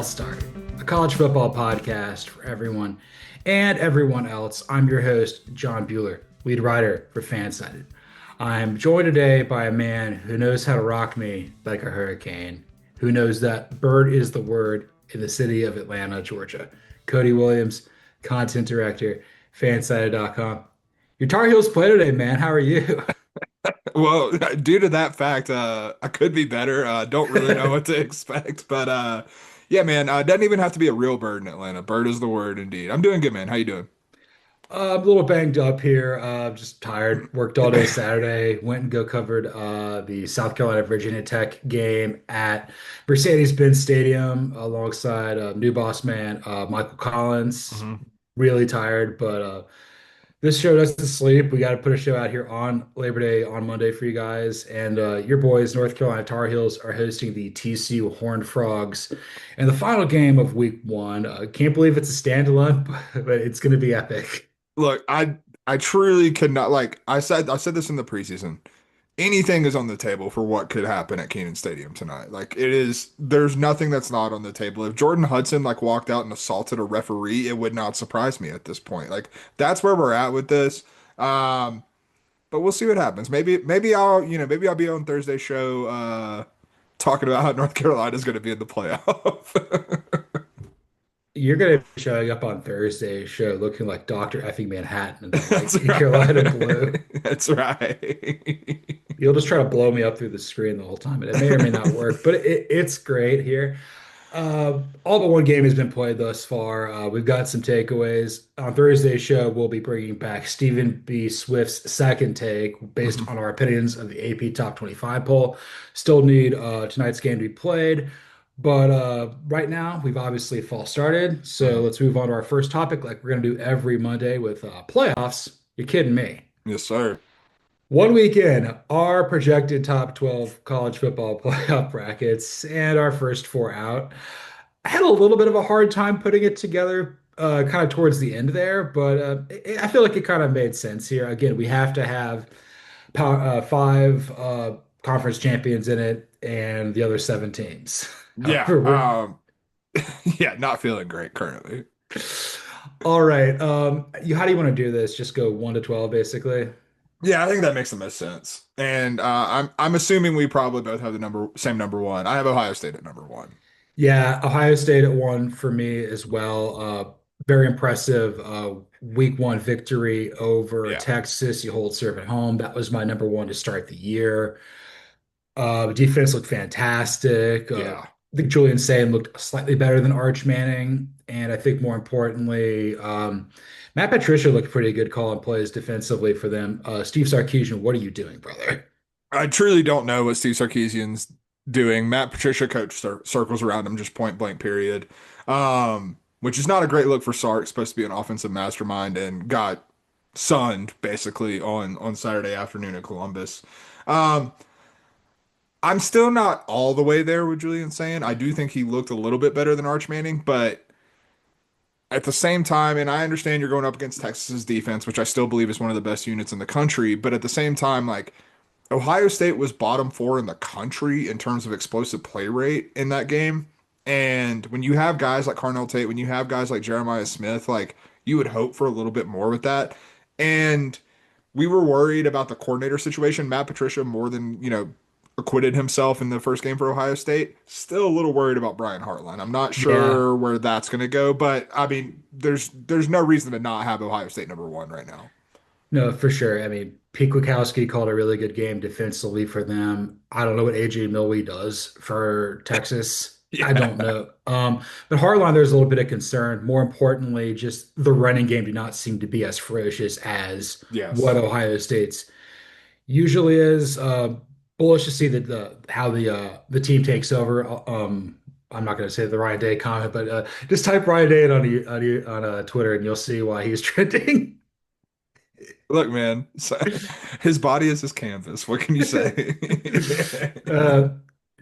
Start, a college football podcast for everyone and everyone else. I'm your host, John Buhler, lead writer for Fansided. I'm joined today by a man who knows how to rock me like a hurricane, who knows that bird is the word in the city of Atlanta, Georgia. Cody Williams, content director, fansided.com. Your Tar Heels play today, man. How are you? Well, due to that fact, I could be better. Don't really know what to expect, but yeah, man, doesn't even have to be a real bird in Atlanta. Bird is the word, indeed. I'm doing good, man. How you doing? I'm a little banged up here. Just tired. Worked all day Saturday. Went and go covered the South Carolina Virginia Tech game at Mercedes-Benz Stadium alongside new boss man Michael Collins. Mhm. Really tired, but this show doesn't sleep. We got to put a show out here on Labor Day on Monday for you guys. And your boys, North Carolina Tar Heels, are hosting the TCU Horned Frogs in the final game of Week One. Can't believe it's a standalone, but it's going to be epic. Look, I truly could not like I said this in the preseason. Anything is on the table for what could happen at Kenan Stadium tonight. Like it is, there's nothing that's not on the table. If Jordan Hudson like walked out and assaulted a referee, it would not surprise me at this point. Like that's where we're at with this. Um, But we'll see what happens. Maybe maybe I'll be on Thursday's show talking about how North Carolina is going to be in the playoff. You're gonna be showing up on Thursday's show looking like Dr. Effing Manhattan in that That's like Carolina blue. right. That's right. You'll just try to blow me up through the screen the whole time, and it may or may not work, but it's great here. All but one game has been played thus far. We've got some takeaways. On Thursday's show, we'll be bringing back Stephen B. Swift's second take based Mhm. on our opinions of the AP Top 25 poll. Still need tonight's game to be played. But right now, we've obviously false started. So Mhm. let's move on to our first topic, like we're going to do every Monday with playoffs. You're kidding me. Yes, sir. One week in, our projected top 12 college football playoff brackets and our first four out. I had a little bit of a hard time putting it together kind of towards the end there, but I feel like it kind of made sense here. Again, we have to have five conference champions in it and the other seven teams. Yeah. However, we're Yeah, not feeling great currently. all right. How do you want to do this? Just go 1 to 12, basically. Yeah, I think that makes the most sense. And I'm assuming we probably both have the same number one. I have Ohio State at number one. Yeah, Ohio State at one for me as well. Very impressive week one victory over Yeah. Texas. You hold serve at home. That was my number one to start the year. Defense looked fantastic. Yeah. I think Julian Sayin looked slightly better than Arch Manning. And I think more importantly, Matt Patricia looked pretty good calling plays defensively for them. Steve Sarkisian, what are you doing, brother? I truly don't know what Steve Sarkisian's doing. Matt Patricia coach circles around him just point blank period. Which is not a great look for Sark, supposed to be an offensive mastermind and got sunned basically on Saturday afternoon at Columbus. Um, I'm still not all the way there with Julian saying. I do think he looked a little bit better than Arch Manning, but at the same time, and I understand you're going up against Texas's defense, which I still believe is one of the best units in the country, but at the same time, like Ohio State was bottom four in the country in terms of explosive play rate in that game. And when you have guys like Carnell Tate, when you have guys like Jeremiah Smith, like you would hope for a little bit more with that. And we were worried about the coordinator situation. Matt Patricia more than, acquitted himself in the first game for Ohio State. Still a little worried about Brian Hartline. I'm not Yeah. sure where that's going to go, but I mean, there's no reason to not have Ohio State number one right now. No, for sure. I mean, Pete Kwiatkowski called a really good game defensively for them. I don't know what AJ Milwee does for Texas. I Yeah. don't know. But Hartline, there's a little bit of concern. More importantly, just the running game did not seem to be as ferocious as what Yes. Ohio State's usually is. Bullish to see that how the team takes over. I'm not going to say the Ryan Day comment, but just type Ryan Day in on Twitter and you'll see why he's trending. Look, man, his body is his canvas. What can you say? Uh,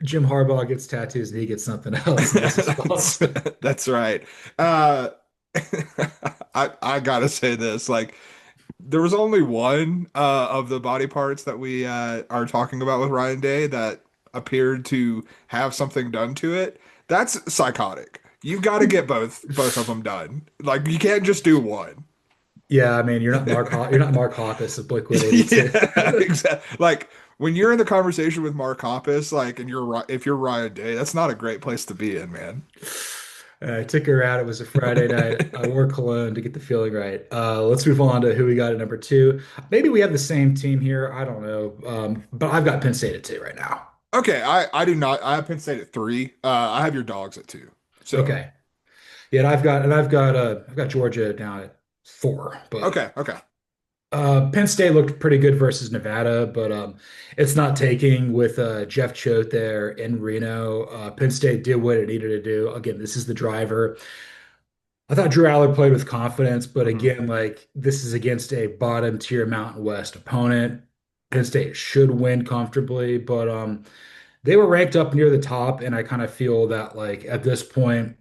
Jim Harbaugh gets tattoos and he gets something else, and this is That's, false. that's right. Uh, I gotta say this, like there was only one of the body parts that we are talking about with Ryan Day that appeared to have something done to it. That's psychotic. You got to get both of them done. Like you can't just do one. Yeah, I mean, you're not Mark Hoppus of Blink-182 Yeah, too. exactly. Like when you're in the conversation with Mark Hoppus, like, and if you're Ryan Day, that's not a great place to be in, man. I took her out. It was a Friday night. I wore cologne to get the feeling right. Let's move on to who we got at number two. Maybe we have the same team here. I don't know. But I've got Penn State at two right now. Okay, I do not. I have Penn State at three. I have your dogs at two. So Okay. Yeah, I've got Georgia down at four, but okay. Penn State looked pretty good versus Nevada, but it's not taking with Jeff Choate there in Reno. Penn State did what it needed to do. Again, this is the driver. I thought Drew Aller played with confidence, but Mhm. again, like this is against a bottom tier Mountain West opponent. Penn State should win comfortably, but they were ranked up near the top, and I kind of feel that like at this point,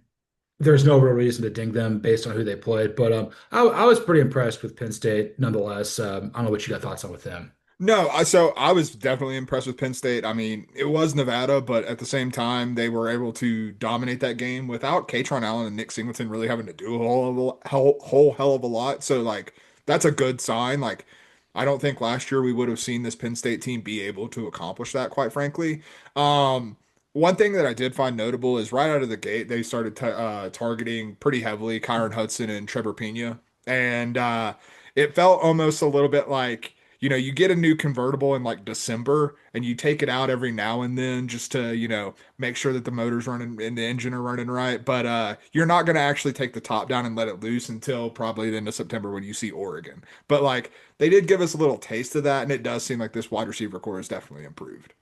there's no real reason to ding them based on who they played. But I was pretty impressed with Penn State nonetheless. I don't know what you got thoughts on with them. No, so I was definitely impressed with Penn State. I mean, it was Nevada, but at the same time, they were able to dominate that game without Katron Allen and Nick Singleton really having to do a whole hell of a lot. So like that's a good sign. Like I don't think last year we would have seen this Penn State team be able to accomplish that, quite frankly. One thing that I did find notable is right out of the gate, they started targeting pretty heavily Kyron Hudson and Trevor Pena. And it felt almost a little bit like you get a new convertible in like December and you take it out every now and then just to, make sure that the motor's running and the engine are running right. But you're not going to actually take the top down and let it loose until probably the end of September when you see Oregon. But like they did give us a little taste of that, and it does seem like this wide receiver core has definitely improved.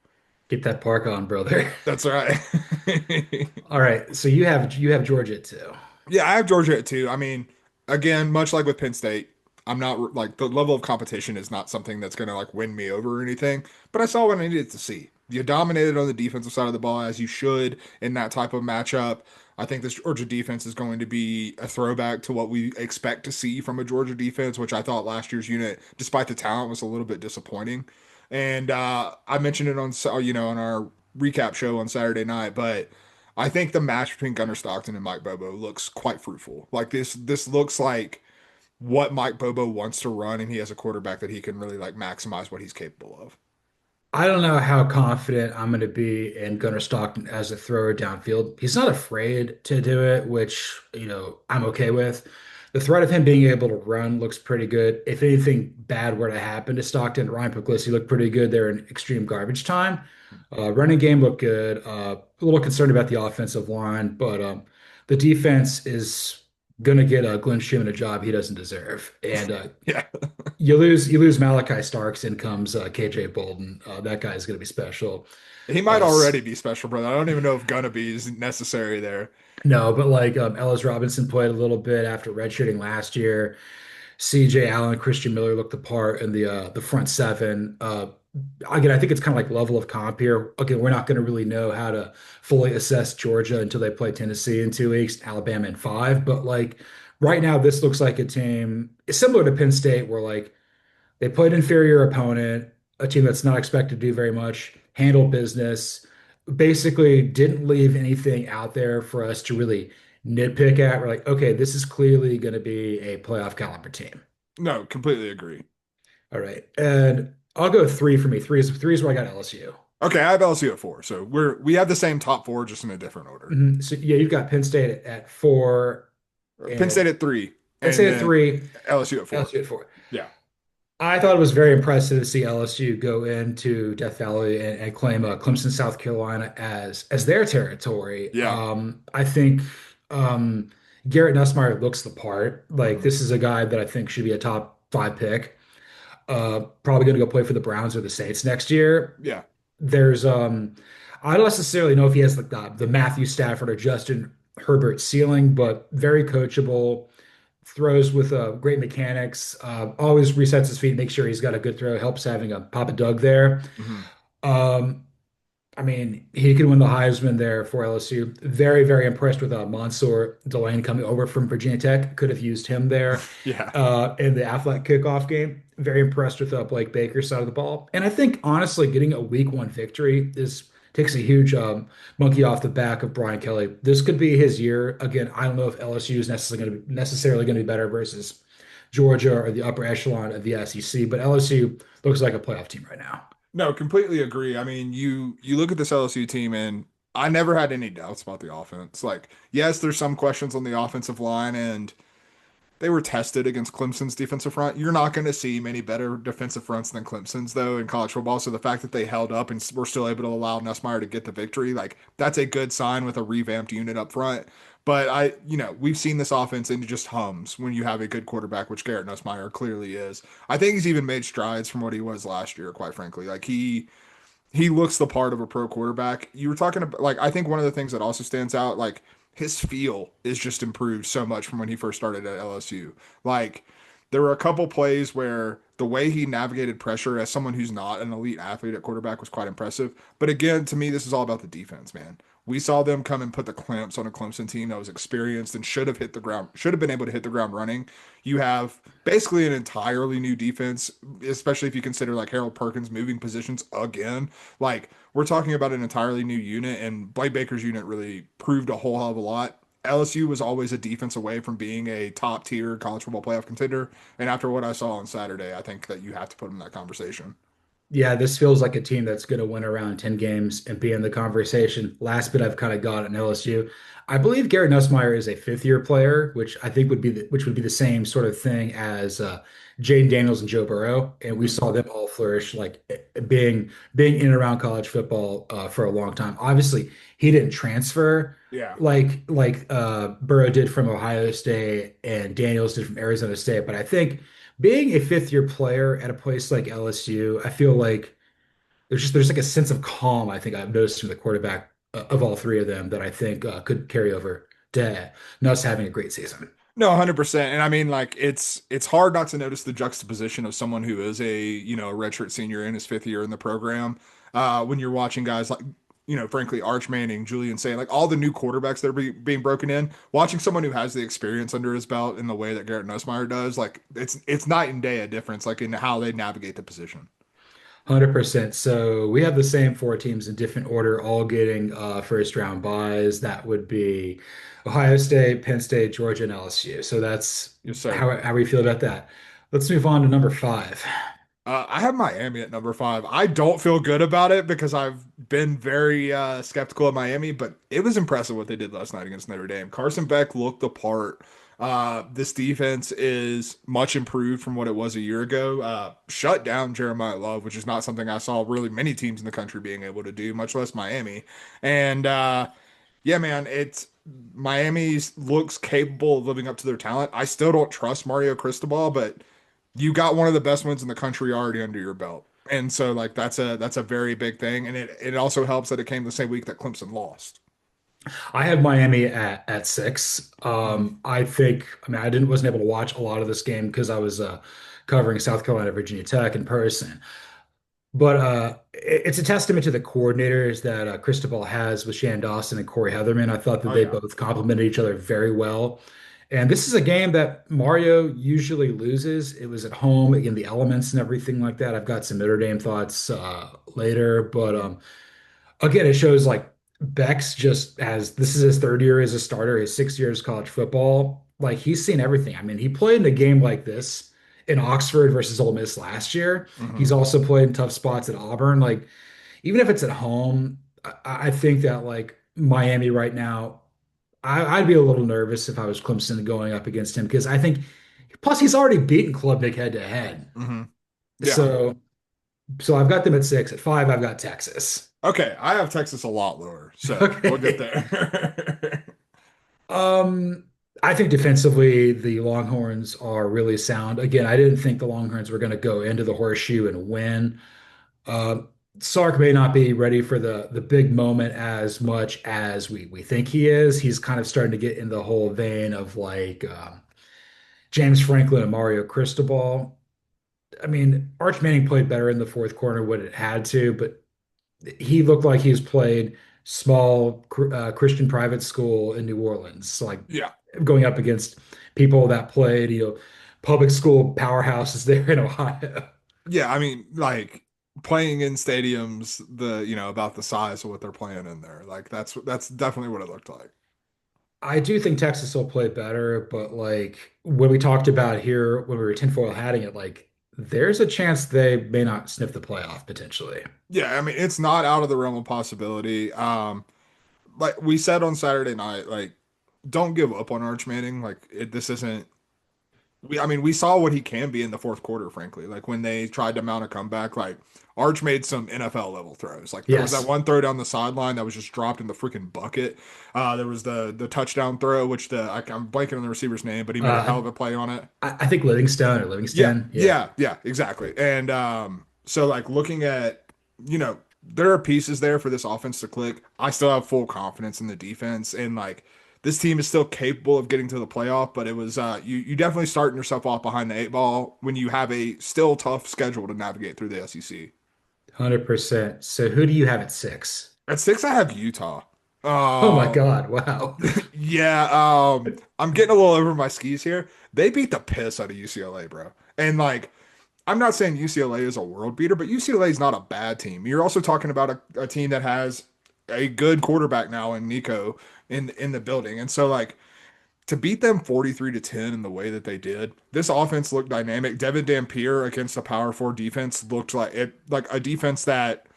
Get that park on, brother. That's right. All right, so you have Georgia too. Yeah, I have Georgia at two. I mean, again, much like with Penn State, I'm not like the level of competition is not something that's going to like win me over or anything, but I saw what I needed to see. You dominated on the defensive side of the ball as you should in that type of matchup. I think this Georgia defense is going to be a throwback to what we expect to see from a Georgia defense, which I thought last year's unit, despite the talent, was a little bit disappointing. And I mentioned it on our recap show on Saturday night, but I think the match between Gunnar Stockton and Mike Bobo looks quite fruitful. Like this looks like what Mike Bobo wants to run, and he has a quarterback that he can really like maximize what he's capable of. I don't know how confident I'm going to be in Gunnar Stockton as a thrower downfield. He's not afraid to do it, which, I'm okay with. The threat of him being able to run looks pretty good. If anything bad were to happen to Stockton, Ryan Puglisi looked pretty good there in extreme garbage time. Running game looked good. A little concerned about the offensive line, but the defense is going to get Glenn Schumann a job he doesn't deserve. And Yeah. you lose Malachi Starks, in comes KJ Bolden. That guy is going to be special. He might Uh, already be special, brother. I don't even know if gonna be is necessary there. no, but like Ellis Robinson played a little bit after redshirting last year. CJ Allen, Christian Miller looked the part in the front seven. Again, I think it's kind of like level of comp here. Again, we're not going to really know how to fully assess Georgia until they play Tennessee in 2 weeks, Alabama in five. But like right now, this looks like a team similar to Penn State, where like they played an inferior opponent, a team that's not expected to do very much, handle business, basically didn't leave anything out there for us to really nitpick at. We're like, okay, this is clearly going to be a playoff caliber team. No, completely agree. All right. And I'll go three for me. Three is where I got LSU. Okay, I have LSU at four, so we have the same top four, just in a different order. So yeah, you've got Penn State at four Penn State and at three, Penn and State at then three, LSU at four. LSU at four. Yeah, I thought it was very impressive to see LSU go into Death Valley and claim Clemson, South Carolina as their territory. yeah. I think Garrett Nussmeier looks the part. Like Mhm. this is a guy that I think should be a top five pick. Probably going to go play for the Browns or the Saints next year. Yeah. There's I don't necessarily know if he has like the Matthew Stafford or Justin Herbert ceiling, but very coachable, throws with great mechanics, always resets his feet, makes sure he's got a good throw, helps having a Papa Doug there. Mhm. Um, I mean, he could win the Heisman there for LSU. Very, very impressed with Mansour Delane coming over from Virginia Tech. Could have used him there Yeah. in the Athletic kickoff game. Very impressed with Blake Baker's side of the ball. And I think, honestly, getting a week one victory is takes a huge monkey off the back of Brian Kelly. This could be his year. Again, I don't know if LSU is necessarily going to be better versus Georgia or the upper echelon of the SEC, but LSU looks like a playoff team right now. No, completely agree. I mean, you look at this LSU team and I never had any doubts about the offense. Like, yes, there's some questions on the offensive line and they were tested against Clemson's defensive front. You're not going to see many better defensive fronts than Clemson's, though, in college football. So the fact that they held up and were still able to allow Nussmeier to get the victory, like that's a good sign with a revamped unit up front. But we've seen this offense and it just hums when you have a good quarterback, which Garrett Nussmeier clearly is. I think he's even made strides from what he was last year, quite frankly. Like he looks the part of a pro quarterback. You were talking about, like, I think one of the things that also stands out, like, his feel is just improved so much from when he first started at LSU. Like, there were a couple plays where the way he navigated pressure as someone who's not an elite athlete at quarterback was quite impressive. But again, to me, this is all about the defense, man. We saw them come and put the clamps on a Clemson team that was experienced and should have been able to hit the ground running. You have basically an entirely new defense, especially if you consider like Harold Perkins moving positions again. Like we're talking about an entirely new unit, and Blake Baker's unit really proved a whole hell of a lot. LSU was always a defense away from being a top tier college football playoff contender. And after what I saw on Saturday, I think that you have to put them in that conversation. Yeah, this feels like a team that's going to win around 10 games and be in the conversation. Last bit I've kind of got in LSU. I believe Garrett Nussmeier is a fifth-year player, which I think would be the same sort of thing as Jaden Daniels and Joe Burrow, and we saw them all flourish like being in and around college football for a long time. Obviously, he didn't transfer Yeah. like Burrow did from Ohio State and Daniels did from Arizona State, but I think being a fifth-year player at a place like LSU, I feel like there's like a sense of calm I think I've noticed from the quarterback of all three of them that I think could carry over to Nuss having a great season. No, 100%. And I mean, like, it's hard not to notice the juxtaposition of someone who is a redshirt senior in his fifth year in the program. When you're watching guys like, frankly, Arch Manning, Julian Saint, like all the new quarterbacks that are being broken in, watching someone who has the experience under his belt in the way that Garrett Nussmeier does, like it's night and day a difference, like in how they navigate the position. 100%. So we have the same four teams in different order, all getting first round buys. That would be Ohio State, Penn State, Georgia, and LSU. So that's Yes, sir. how we feel about that. Let's move on to number five. I have Miami at number 5. I don't feel good about it because I've been very skeptical of Miami, but it was impressive what they did last night against Notre Dame. Carson Beck looked the part. This defense is much improved from what it was a year ago. Shut down Jeremiah Love, which is not something I saw really many teams in the country being able to do, much less Miami. And yeah, man, it's Miami looks capable of living up to their talent. I still don't trust Mario Cristobal, but you got one of the best wins in the country already under your belt. And so like that's a very big thing. And it also helps that it came the same week that Clemson lost. I have Miami at six. Mhm. I mean, I didn't wasn't able to watch a lot of this game because I was covering South Carolina, Virginia Tech in person. But it's a testament to the coordinators that Cristobal has with Shan Dawson and Corey Heatherman. I thought that Oh they yeah. both complemented each other very well. And this is a game that Mario usually loses. It was at home in the elements and everything like that. I've got some Notre Dame thoughts later, but again, it shows like Beck's just has this is his third year as a starter, his 6 years college football. Like he's seen everything. I mean, he played in a game like this in Oxford versus Ole Miss last year. He's Hmm. also played in tough spots at Auburn. Like even if it's at home, I think that like Miami right now, I'd be a little nervous if I was Clemson going up against him because I think plus he's already beaten Klubnik head to head. Hmm. Yeah. So so I've got them at six. At five, I've got Texas. Okay. I have Texas a lot lower, so we'll get Okay. there. Um, I think defensively, the Longhorns are really sound. Again, I didn't think the Longhorns were going to go into the horseshoe and win. Uh, Sark may not be ready for the big moment as much as we think he is. He's kind of starting to get in the whole vein of like James Franklin and Mario Cristobal. I mean, Arch Manning played better in the fourth quarter when it had to, but he looked like he's played small Christian private school in New Orleans, like Yeah. going up against people that played, public school powerhouses there in Ohio. Yeah. I mean, like playing in stadiums about the size of what they're playing in there. Like that's definitely what it looked like. I do think Texas will play better, but like when we talked about here when we were tinfoil hatting it, like there's a chance they may not sniff the playoff potentially. Yeah, I mean it's not out of the realm of possibility. Like we said on Saturday night, like don't give up on Arch Manning. Like this isn't. I mean, we saw what he can be in the fourth quarter, frankly. Like when they tried to mount a comeback, like Arch made some NFL level throws. Like there was that Yes. one throw down the sideline that was just dropped in the freaking bucket. There was the touchdown throw, which I'm blanking on the receiver's name, but he made a hell Uh, of a play on it. I think Livingstone or Yeah, Livingston. Yeah. yeah, exactly. And so like looking at, there are pieces there for this offense to click. I still have full confidence in the defense, and like this team is still capable of getting to the playoff, but it was you definitely starting yourself off behind the eight ball when you have a still tough schedule to navigate through the SEC. 100%. So who do you have at six? At six, I have Utah. Oh my Uh, God. Wow. yeah, I'm getting a little over my skis here. They beat the piss out of UCLA, bro. And like I'm not saying UCLA is a world beater, but UCLA is not a bad team. You're also talking about a team that has a good quarterback now in Nico in the building. And so like to beat them 43 to 10 in the way that they did, this offense looked dynamic. Devin Dampier against a power four defense looked like a defense that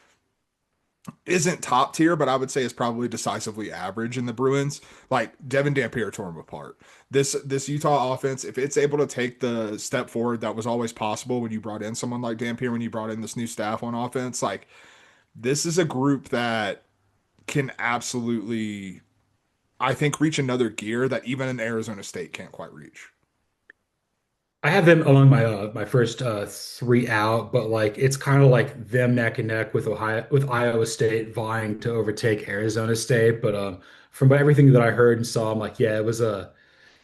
isn't top tier, but I would say is probably decisively average in the Bruins. Like Devin Dampier tore them apart. This Utah offense, if it's able to take the step forward that was always possible when you brought in someone like Dampier, when you brought in this new staff on offense, like this is a group that can absolutely, I think, reach another gear that even an Arizona State can't quite reach. I have them among my first three out, but like it's kind of like them neck and neck with Iowa State vying to overtake Arizona State. But from everything that I heard and saw, I'm like, yeah, it was a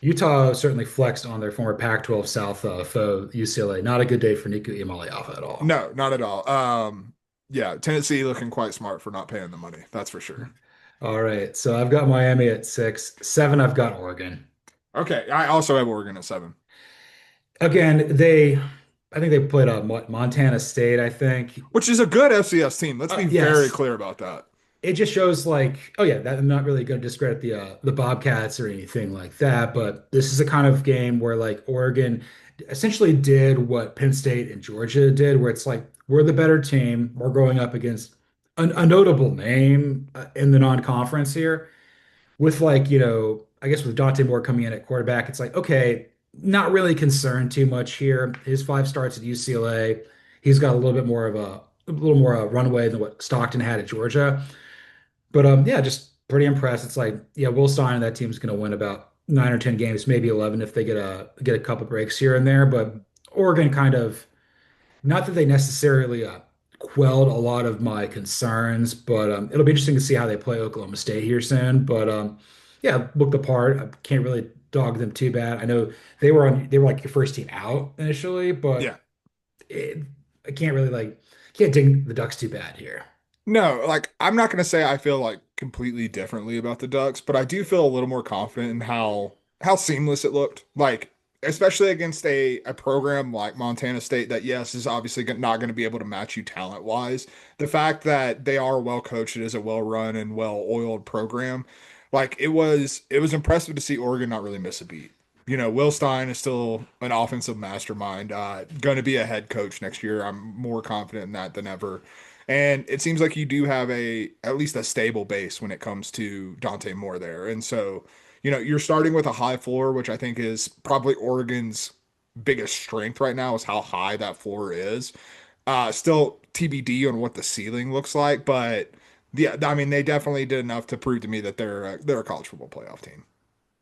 Utah certainly flexed on their former Pac-12 South foe UCLA. Not a good day for Nico Iamaleava at all. No, not at all. Yeah, Tennessee looking quite smart for not paying the money. That's for sure. All right, so I've got Miami at six, seven. I've got Oregon. Okay, I also have Oregon at seven. Again, I think they played Montana State. I think. Which is a good FCS team. Let's be very Yes, clear about that. it just shows like, oh yeah, that I'm not really going to discredit the Bobcats or anything like that, but this is a kind of game where like Oregon essentially did what Penn State and Georgia did, where it's like we're the better team, we're going up against a notable name in the non-conference here, with like, I guess with Dante Moore coming in at quarterback, it's like, okay, not really concerned too much here. His five starts at UCLA, he's got a little more runway than what Stockton had at Georgia. But yeah, just pretty impressed. It's like, yeah, Will Stein and that team's going to win about 9 or 10 games, maybe 11 if they get a couple breaks here and there. But Oregon kind of, not that they necessarily quelled a lot of my concerns, but it'll be interesting to see how they play Oklahoma State here soon. But yeah, looked the part. I can't really dog them too bad. I know they were like your first team out initially, Yeah. but it, I can't really can't ding the Ducks too bad here. No, like I'm not gonna say I feel like completely differently about the Ducks, but I do feel a little more confident in how seamless it looked. Like especially against a program like Montana State that yes is obviously not going to be able to match you talent wise. The fact that they are well coached, it is a well run and well oiled program. Like it was impressive to see Oregon not really miss a beat. Will Stein is still an offensive mastermind. Going to be a head coach next year. I'm more confident in that than ever. And it seems like you do have at least a stable base when it comes to Dante Moore there. And so, you're starting with a high floor, which I think is probably Oregon's biggest strength right now is how high that floor is. Still TBD on what the ceiling looks like, but yeah, I mean they definitely did enough to prove to me that they're a college football playoff team.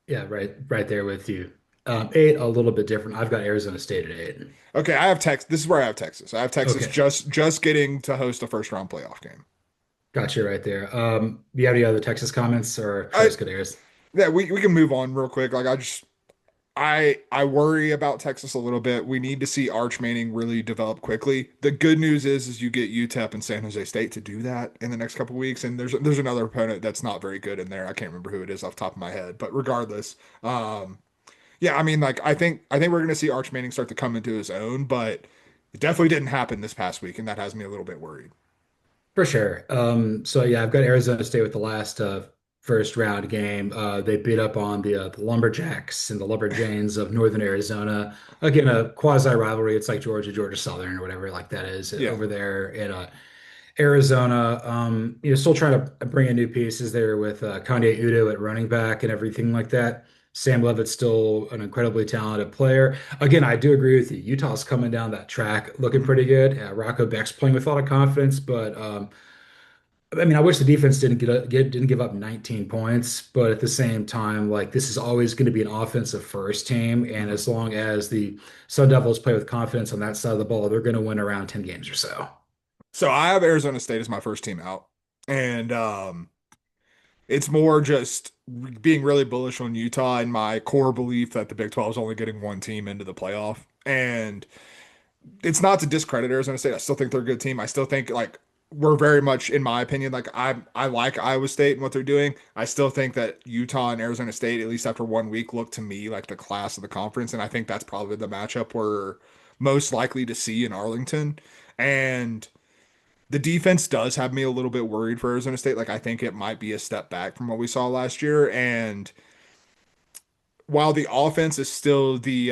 Yeah, right there with you. Eight, a little bit different. I've got Arizona State at eight. Okay, I have Texas. This is where I have Texas. I have Texas Okay, just getting to host a first round playoff game. got you right there. Do you have any other Texas comments, or should I I just go to Arizona? Yeah, we can move on real quick. Like I worry about Texas a little bit. We need to see Arch Manning really develop quickly. The good news is you get UTEP and San Jose State to do that in the next couple weeks. And there's another opponent that's not very good in there. I can't remember who it is off the top of my head, but regardless, yeah, I mean, like I think we're gonna see Arch Manning start to come into his own, but It definitely didn't happen this past week, and that has me a little bit worried. For sure. So yeah, I've got Arizona State with the last first round game. They beat up on the Lumberjacks and the Lumberjanes of Northern Arizona. Again, a quasi rivalry. It's like Georgia Southern or whatever like that is Yeah. over there in Arizona. Still trying to bring in new pieces there with Kanye Udo at running back and everything like that. Sam Levitt's still an incredibly talented player. Again, I do agree with you. Utah's coming down that track looking Mhm. pretty good. Rocco Beck's playing with a lot of confidence, but I mean, I wish the defense didn't give up 19 points, but at the same time, like this is always going to be an offensive first team, and Mhm. as long as the Sun Devils play with confidence on that side of the ball, they're going to win around 10 games or so. So I have Arizona State as my first team out. And it's more just being really bullish on Utah and my core belief that the Big 12 is only getting one team into the playoff. And it's not to discredit Arizona State. I still think they're a good team. I still think like we're very much, in my opinion, like I like Iowa State and what they're doing. I still think that Utah and Arizona State, at least after 1 week, look to me like the class of the conference. And I think that's probably the matchup we're most likely to see in Arlington. And the defense does have me a little bit worried for Arizona State. Like I think it might be a step back from what we saw last year. And while the offense is still the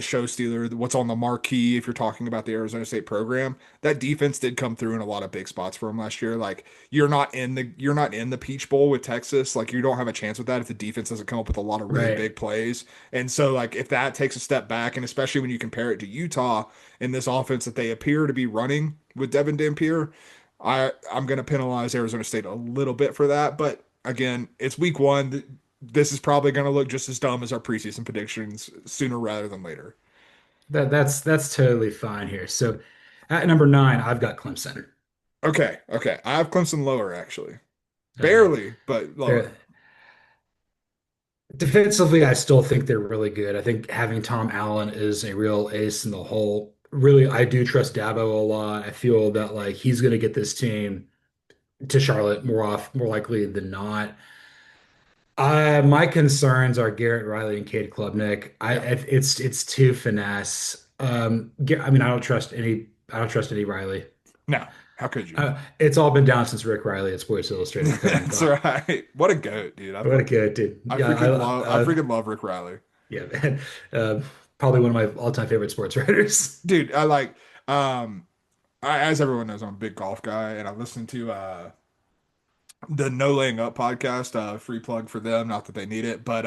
show stealer, what's on the marquee if you're talking about the Arizona State program, that defense did come through in a lot of big spots for them last year. Like you're not in the Peach Bowl with Texas. Like you don't have a chance with that if the defense doesn't come up with a lot of really Right. big plays. And so like if that takes a step back, and especially when you compare it to Utah in this offense that they appear to be running with Devin Dampier, I'm gonna penalize Arizona State a little bit for that. But again, it's week one. This is probably going to look just as dumb as our preseason predictions sooner rather than later. That's totally fine here. So at number nine, I've got Clemson. Okay, okay. I have Clemson lower actually. Uh, Barely, but they're lower. defensively, I still think they're really good. I think having Tom Allen is a real ace in the hole. Really, I do trust Dabo a lot. I feel that like he's going to get this team to Charlotte more likely than not. My concerns are Garrett Riley and Cade Klubnik. Yeah. It's too finesse. I mean, I don't trust any Riley. No, how could you? It's all been down since Rick Riley at Sports Illustrated becoming That's right. What a goat, dude. what a good dude. I Yeah, freaking love I freaking love Rick Riley. yeah, man. Probably one of my all-time favorite sports writers. Dude, I like as everyone knows, I'm a big golf guy and I listen to the No Laying Up podcast, free plug for them, not that they need it, but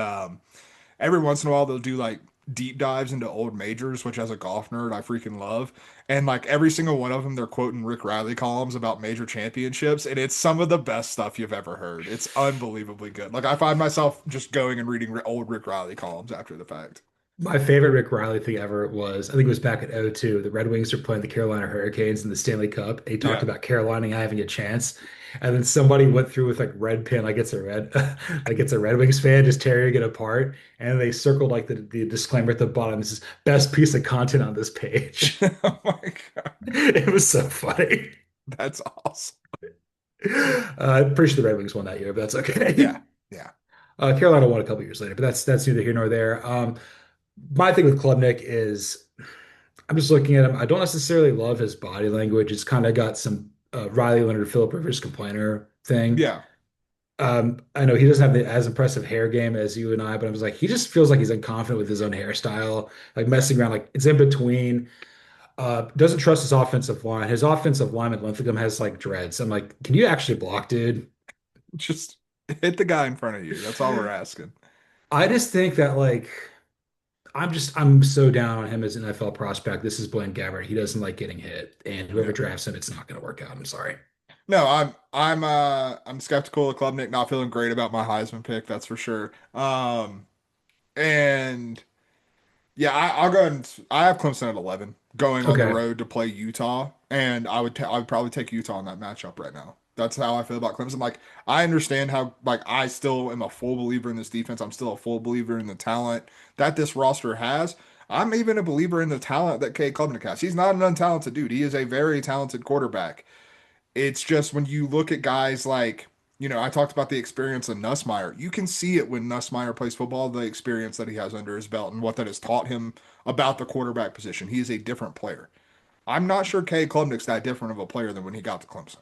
every once in a while they'll do like deep dives into old majors, which as a golf nerd I freaking love. And like every single one of them, they're quoting Rick Riley columns about major championships, and it's some of the best stuff you've ever heard. It's unbelievably good. Like I find myself just going and reading old Rick Riley columns after the fact. My favorite Rick Riley thing ever was, I think it was back at '02. The Red Wings are playing the Carolina Hurricanes in the Stanley Cup. He talked Yeah. about Carolina having a chance. And then somebody went through with like red pen, like it's a red, like it's a Red Wings fan, just tearing it apart. And they circled like the disclaimer at the bottom. This is best piece of content on this page. Oh my God. It was so funny. That's awesome. I'm pretty sure the Red Wings won that year, but that's okay. Yeah. Yeah. Carolina won a couple years later, but that's neither here nor there. My thing with Klubnik is I'm just looking at him. I don't necessarily love his body language. It's kind of got some Riley Leonard, Philip Rivers complainer thing. Yeah. I know he doesn't have the as impressive hair game as you and I, but I was like, he just feels like he's unconfident with his own hairstyle, like messing around, like it's in between. Doesn't trust his offensive line. His offensive lineman Linthicum has like dreads. I'm like, can you actually block, dude? Just hit the guy in front of you. That's all we're asking. I just think that like I'm so down on him as an NFL prospect. This is Blaine Gabbert. He doesn't like getting hit, and whoever Yeah. drafts him, it's not going to work out. I'm sorry. No, I'm skeptical of Klubnik, not feeling great about my Heisman pick, that's for sure. And yeah, I'll go ahead and I have Clemson at 11 going on the Okay. road to play Utah, and I would probably take Utah in that matchup right now. That's how I feel about Clemson. Like I understand how like I still am a full believer in this defense. I'm still a full believer in the talent that this roster has. I'm even a believer in the talent that Cade Klubnik has. He's not an untalented dude. He is a very talented quarterback. It's just when you look at guys like, I talked about the experience of Nussmeier. You can see it when Nussmeier plays football, the experience that he has under his belt and what that has taught him about the quarterback position. He is a different player. I'm not sure Cade Klubnik's that different of a player than when he got to Clemson.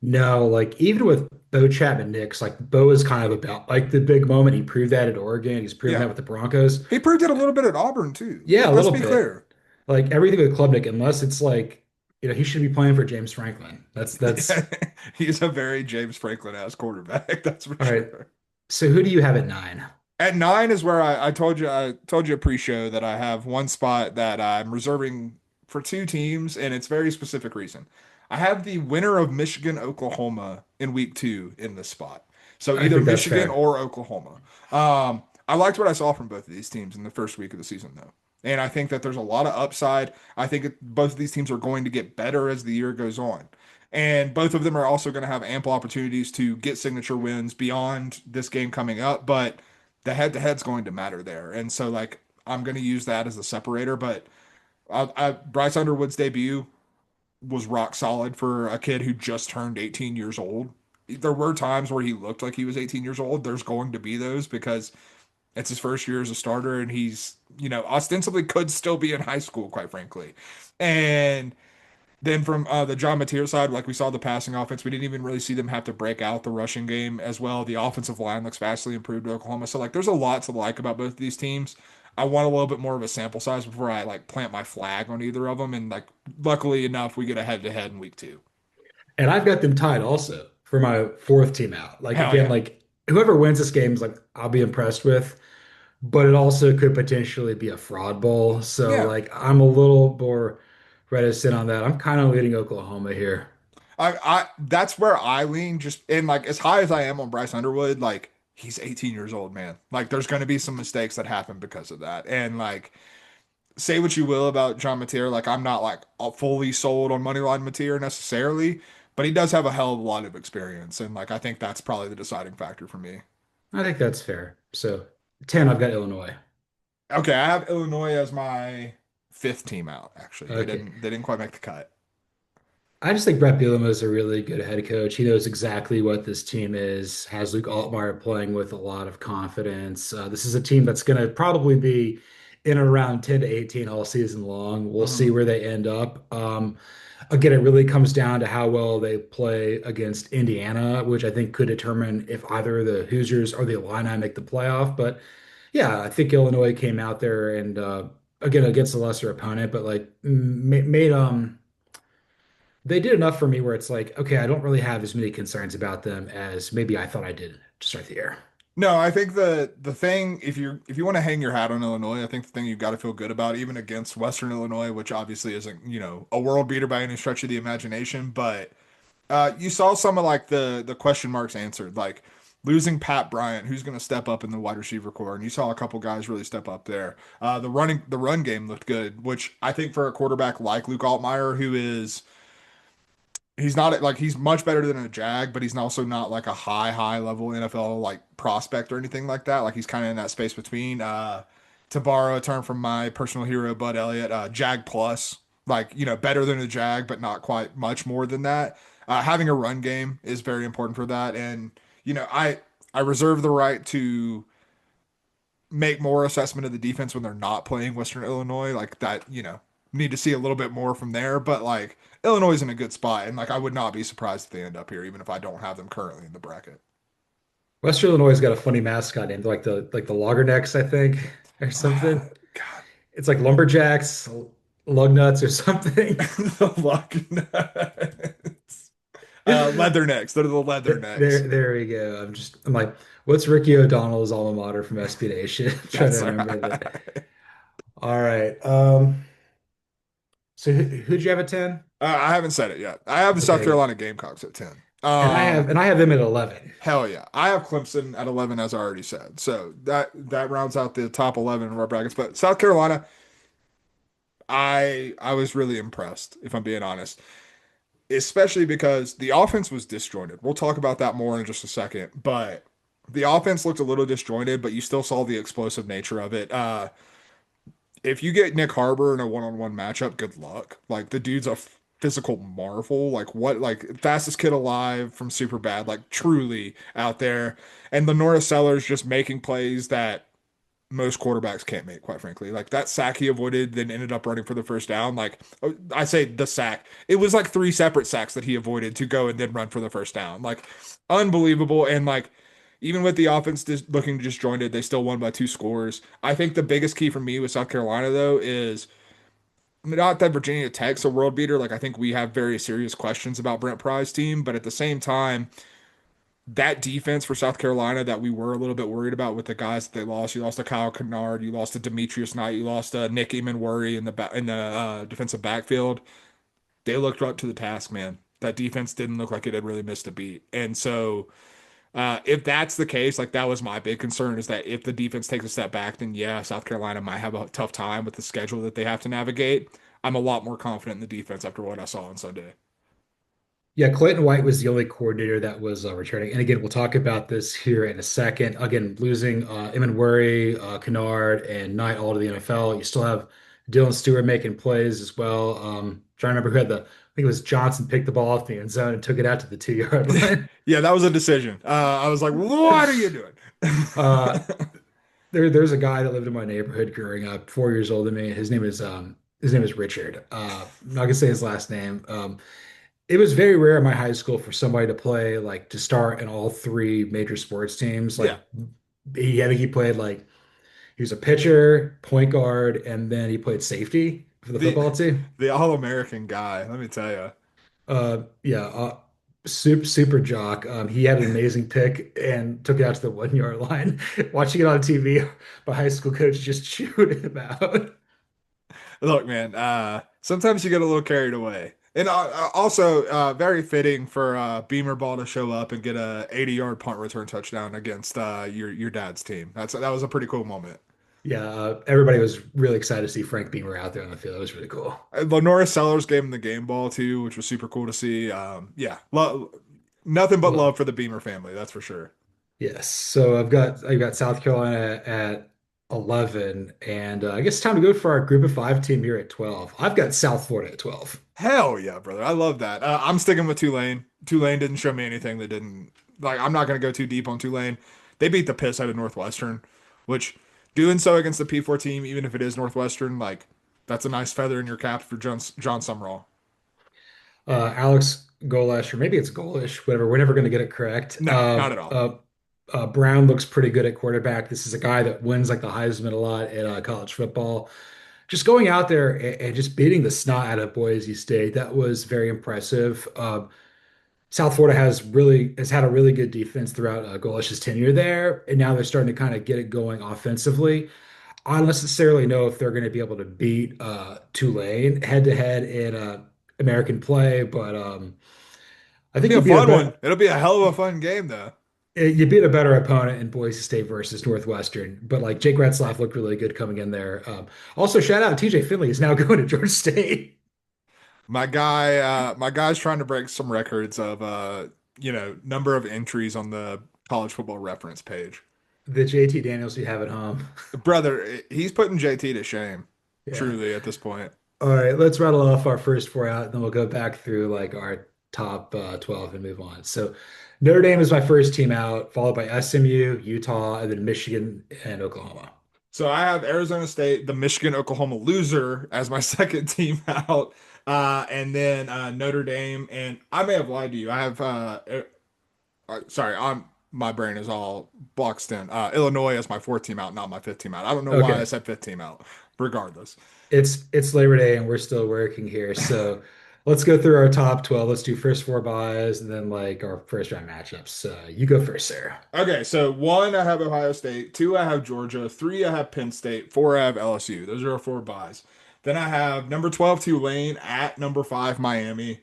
No, like even with Bo Chapman Nix, like Bo is kind of about like the big moment. He proved that at Oregon. He's proven that Yeah. with the Broncos. He proved it a little bit at Auburn too. Yeah, a Let's little be bit. clear. Like everything with Klubnik, unless it's like, he should be playing for James Franklin. That's He's a very James Franklin-esque quarterback, that's for all right. sure. So who do you have at 9? At 9 is where I told you pre-show that I have one spot that I'm reserving for two teams, and it's very specific reason. I have the winner of Michigan Oklahoma in week 2 in this spot. So I either think that's Michigan fair. or Oklahoma. I liked what I saw from both of these teams in the first week of the season, though. And I think that there's a lot of upside. I think both of these teams are going to get better as the year goes on. And both of them are also going to have ample opportunities to get signature wins beyond this game coming up. But the head to head's going to matter there. And so, like, I'm going to use that as a separator. But Bryce Underwood's debut was rock solid for a kid who just turned 18 years old. There were times where he looked like he was 18 years old. There's going to be those because it's his first year as a starter, and he's, ostensibly could still be in high school, quite frankly. And then from the John Mateer side, like we saw the passing offense, we didn't even really see them have to break out the rushing game as well. The offensive line looks vastly improved to Oklahoma. So like there's a lot to like about both of these teams. I want a little bit more of a sample size before I like plant my flag on either of them. And like luckily enough, we get a head to head in week 2. And I've got them tied also for my fourth team out. Like Hell again, yeah. like whoever wins this game is like I'll be impressed with, but it also could potentially be a fraud bowl. So Yeah. like I'm a little more reticent on that. I'm kind of leading Oklahoma here. I that's where I lean just and like as high as I am on Bryce Underwood, like he's 18 years old, man. Like there's gonna be some mistakes that happen because of that. And like say what you will about John Mateer, like I'm not like fully sold on Moneyline Mateer necessarily, but he does have a hell of a lot of experience, and like I think that's probably the deciding factor for me. I think that's fair. So 10, I've got Illinois. Okay, I have Illinois as my fifth team out. Actually, they Okay. didn't they didn't quite make the cut. I just think Brett Bielema is a really good head coach. He knows exactly what this team is, has Luke Altmaier playing with a lot of confidence. This is a team that's going to probably be in and around 10 to 18 all season long. We'll see Mhm. where they end up. Again, it really comes down to how well they play against Indiana, which I think could determine if either the Hoosiers or the Illini make the playoff. But yeah, I think Illinois came out there and again against a lesser opponent, but like made they did enough for me where it's like, okay, I don't really have as many concerns about them as maybe I thought I did to start the year. No, I think the thing if you want to hang your hat on Illinois, I think the thing you've got to feel good about, even against Western Illinois, which obviously isn't a world beater by any stretch of the imagination, but you saw some of like the question marks answered, like losing Pat Bryant, who's going to step up in the wide receiver core, and you saw a couple guys really step up there. The run game looked good, which I think for a quarterback like Luke Altmaier, who is he's not like he's much better than a Jag, but he's also not like a high level NFL like prospect or anything like that. Like he's kind of in that space between to borrow a term from my personal hero Bud Elliott, Jag plus, like better than a Jag, but not quite much more than that. Having a run game is very important for that, and I reserve the right to make more assessment of the defense when they're not playing Western Illinois, like that, need to see a little bit more from there. But like Illinois is in a good spot, and like I would not be surprised if they end up here, even if I don't have them currently in the bracket. Western Illinois has got a funny mascot named like the Loggernecks, I think, or something. God, It's like lumberjacks, lug nuts, or something. the luck nuts. Leathernecks. They're the leathernecks. There we go. I'm like, what's Ricky O'Donnell's alma mater from SB Nation? Trying to That's remember that. right. All right. So who'd you have at 10? I haven't said it yet. I have the South Okay. Carolina Gamecocks at 10. And I have them at 11. Hell yeah. I have Clemson at 11, as I already said. So that rounds out the top 11 of our brackets. But South Carolina, I was really impressed, if I'm being honest, especially because the offense was disjointed. We'll talk about that more in just a second. But the offense looked a little disjointed, but you still saw the explosive nature of it. If you get Nick Harbor in a one-on-one matchup, good luck. Like the dude's a physical marvel. Like fastest kid alive from super bad, like truly out there. And LaNorris Sellers just making plays that most quarterbacks can't make, quite frankly. Like that sack he avoided, then ended up running for the first down. Like I say the sack. It was like three separate sacks that he avoided to go and then run for the first down. Like unbelievable. And like even with the offense looking disjointed, they still won by two scores. I think the biggest key for me with South Carolina though is not that Virginia Tech's a world beater. Like I think we have very serious questions about Brent Pry's team, but at the same time, that defense for South Carolina that we were a little bit worried about with the guys that they lost. You lost to Kyle Kennard, you lost to Demetrius Knight, you lost to Nick Emanworry in the defensive backfield. They looked up to the task, man. That defense didn't look like it had really missed a beat. And so if that's the case, like that was my big concern is that if the defense takes a step back, then yeah, South Carolina might have a tough time with the schedule that they have to navigate. I'm a lot more confident in the defense after what I saw on Sunday. Yeah, Clayton White was the only coordinator that was returning. And again, we'll talk about this here in a second. Again, losing Eamon Worry, Kennard, and Knight all to the NFL. You still have Dylan Stewart making plays as well. Trying to remember who had I think it was Johnson picked the ball off the end zone and took it out to the 2 yard line. Yeah, that was a decision. I was like, what are you doing? Uh, there's a guy that lived in my neighborhood growing up, 4 years older than me. His name is Richard. I'm not gonna say his last name. It was very rare in my high school for somebody to play like to start in all three major sports teams. Yeah, Like I think he played like he was a pitcher, point guard, and then he played safety for the the football team. the All-American guy, let me tell you. Yeah, super jock. He had an amazing pick and took it out to the 1 yard line. Watching it on TV, my high school coach just chewed him out. Look, man, sometimes you get a little carried away. And also, very fitting for Beamer Ball to show up and get a 80-yard punt return touchdown against your dad's team. That was a pretty cool moment. Yeah, everybody was really excited to see Frank Beamer out there on the field. It was really cool. LaNorris Sellers gave him the game ball too, which was super cool to see. Yeah, nothing but Well, love for the Beamer family, that's for sure. yes. So I've got South Carolina at 11, and I guess it's time to go for our Group of Five team here at 12. I've got South Florida at 12. Hell yeah, brother. I love that. I'm sticking with Tulane. Tulane didn't show me anything that didn't like I'm not gonna go too deep on Tulane. They beat the piss out of Northwestern, which doing so against the P4 team, even if it is Northwestern, like that's a nice feather in your cap for John Summerall. Alex Golish, or maybe it's Golish, whatever. We're never going to get it correct. No, not at all. Brown looks pretty good at quarterback. This is a guy that wins like the Heisman a lot in college football. Just going out there and just beating the snot out of Boise State, that was very impressive. South Florida has had a really good defense throughout Golish's tenure there, and now they're starting to kind of get it going offensively. I don't necessarily know if they're going to be able to beat Tulane head to head in American play, but I It'll think be a fun one. It'll be a hell of a fun game though. you beat a better opponent in Boise State versus Northwestern. But like Jake Retzlaff looked really good coming in there. Also, shout out TJ Finley is now going to Georgia State. My guy's trying to break some records of number of entries on the college football reference page. The JT Daniels you have at home. Brother, he's putting JT to shame, Yeah. truly, at this point. All right, let's rattle off our first four out, and then we'll go back through like our top 12 and move on. So Notre Dame is my first team out, followed by SMU, Utah, and then Michigan and Oklahoma. So I have Arizona State, the Michigan Oklahoma loser, as my second team out. And then Notre Dame, and I may have lied to you. I have sorry, my brain is all boxed in. Illinois as my fourth team out, not my fifth team out. I don't know why I Okay. said fifth team out. Regardless. It's Labor Day and we're still working here. So let's go through our top 12. Let's do first four buys and then like our first round matchups. You go first, Sarah. Okay, so one I have Ohio State, two I have Georgia, three I have Penn State, four I have LSU. Those are our four buys. Then I have number 12 Tulane at number five Miami,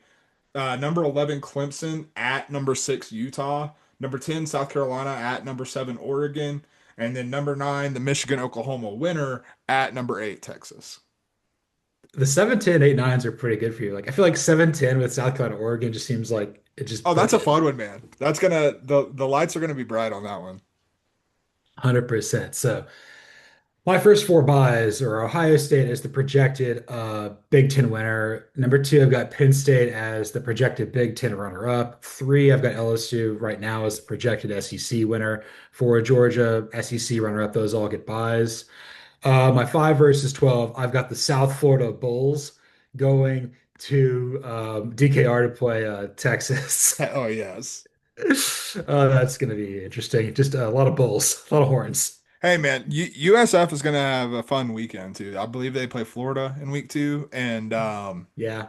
number 11 Clemson at number six Utah, number 10 South Carolina at number seven Oregon, and then number nine the Michigan Oklahoma winner at number eight Texas. The 7, 10, 8, 9s are pretty good for you. Like I feel like 7, 10 with South Carolina, Oregon just seems like it just Oh, that's book a it fun one, man. That's gonna the lights are gonna be bright on that one. 100%. So My first four buys are Ohio State as the projected Big Ten winner. Number two, I've got Penn State as the projected Big Ten runner-up. Three, I've got LSU right now as the projected SEC winner. For Georgia, SEC runner-up. Those all get buys. My 5 versus 12, I've got the South Florida Bulls going to DKR to play Texas. Oh, yes. That's going to be interesting. Just a lot of bulls, a lot of horns. Hey man, USF is gonna have a fun weekend too. I believe they play Florida in week 2, and Yeah.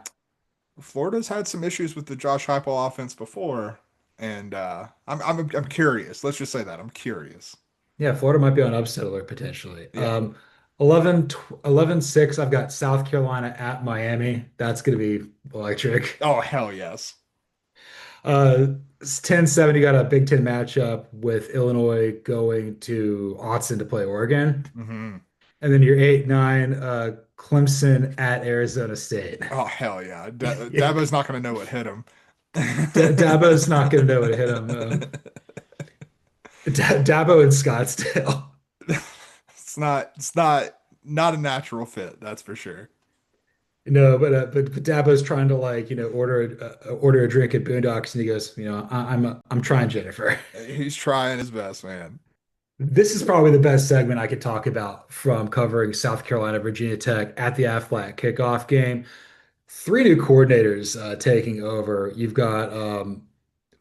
Florida's had some issues with the Josh Heupel offense before, and I'm curious. Let's just say that I'm curious. Yeah, Florida might be on upset alert potentially. Yeah. 11-6, I've got South Carolina at Miami. That's going to be electric. Oh hell yes. Uh, 10-7, you got a Big Ten matchup with Illinois going to Autzen to play Oregon. Hmm. And then your 8-9, Clemson at Arizona State. Oh hell yeah. Yeah. Dabo's not gonna know what hit him. Dabo's not going to know what to hit him. Dabo in Scottsdale. It's not a natural fit, that's for sure. No, but Dabo's trying to like order a drink at Boondocks, and he goes, I'm trying Jennifer. He's trying his best, man. This is probably the best segment I could talk about from covering South Carolina, Virginia Tech at the Aflac kickoff game. Three new coordinators taking over. You've got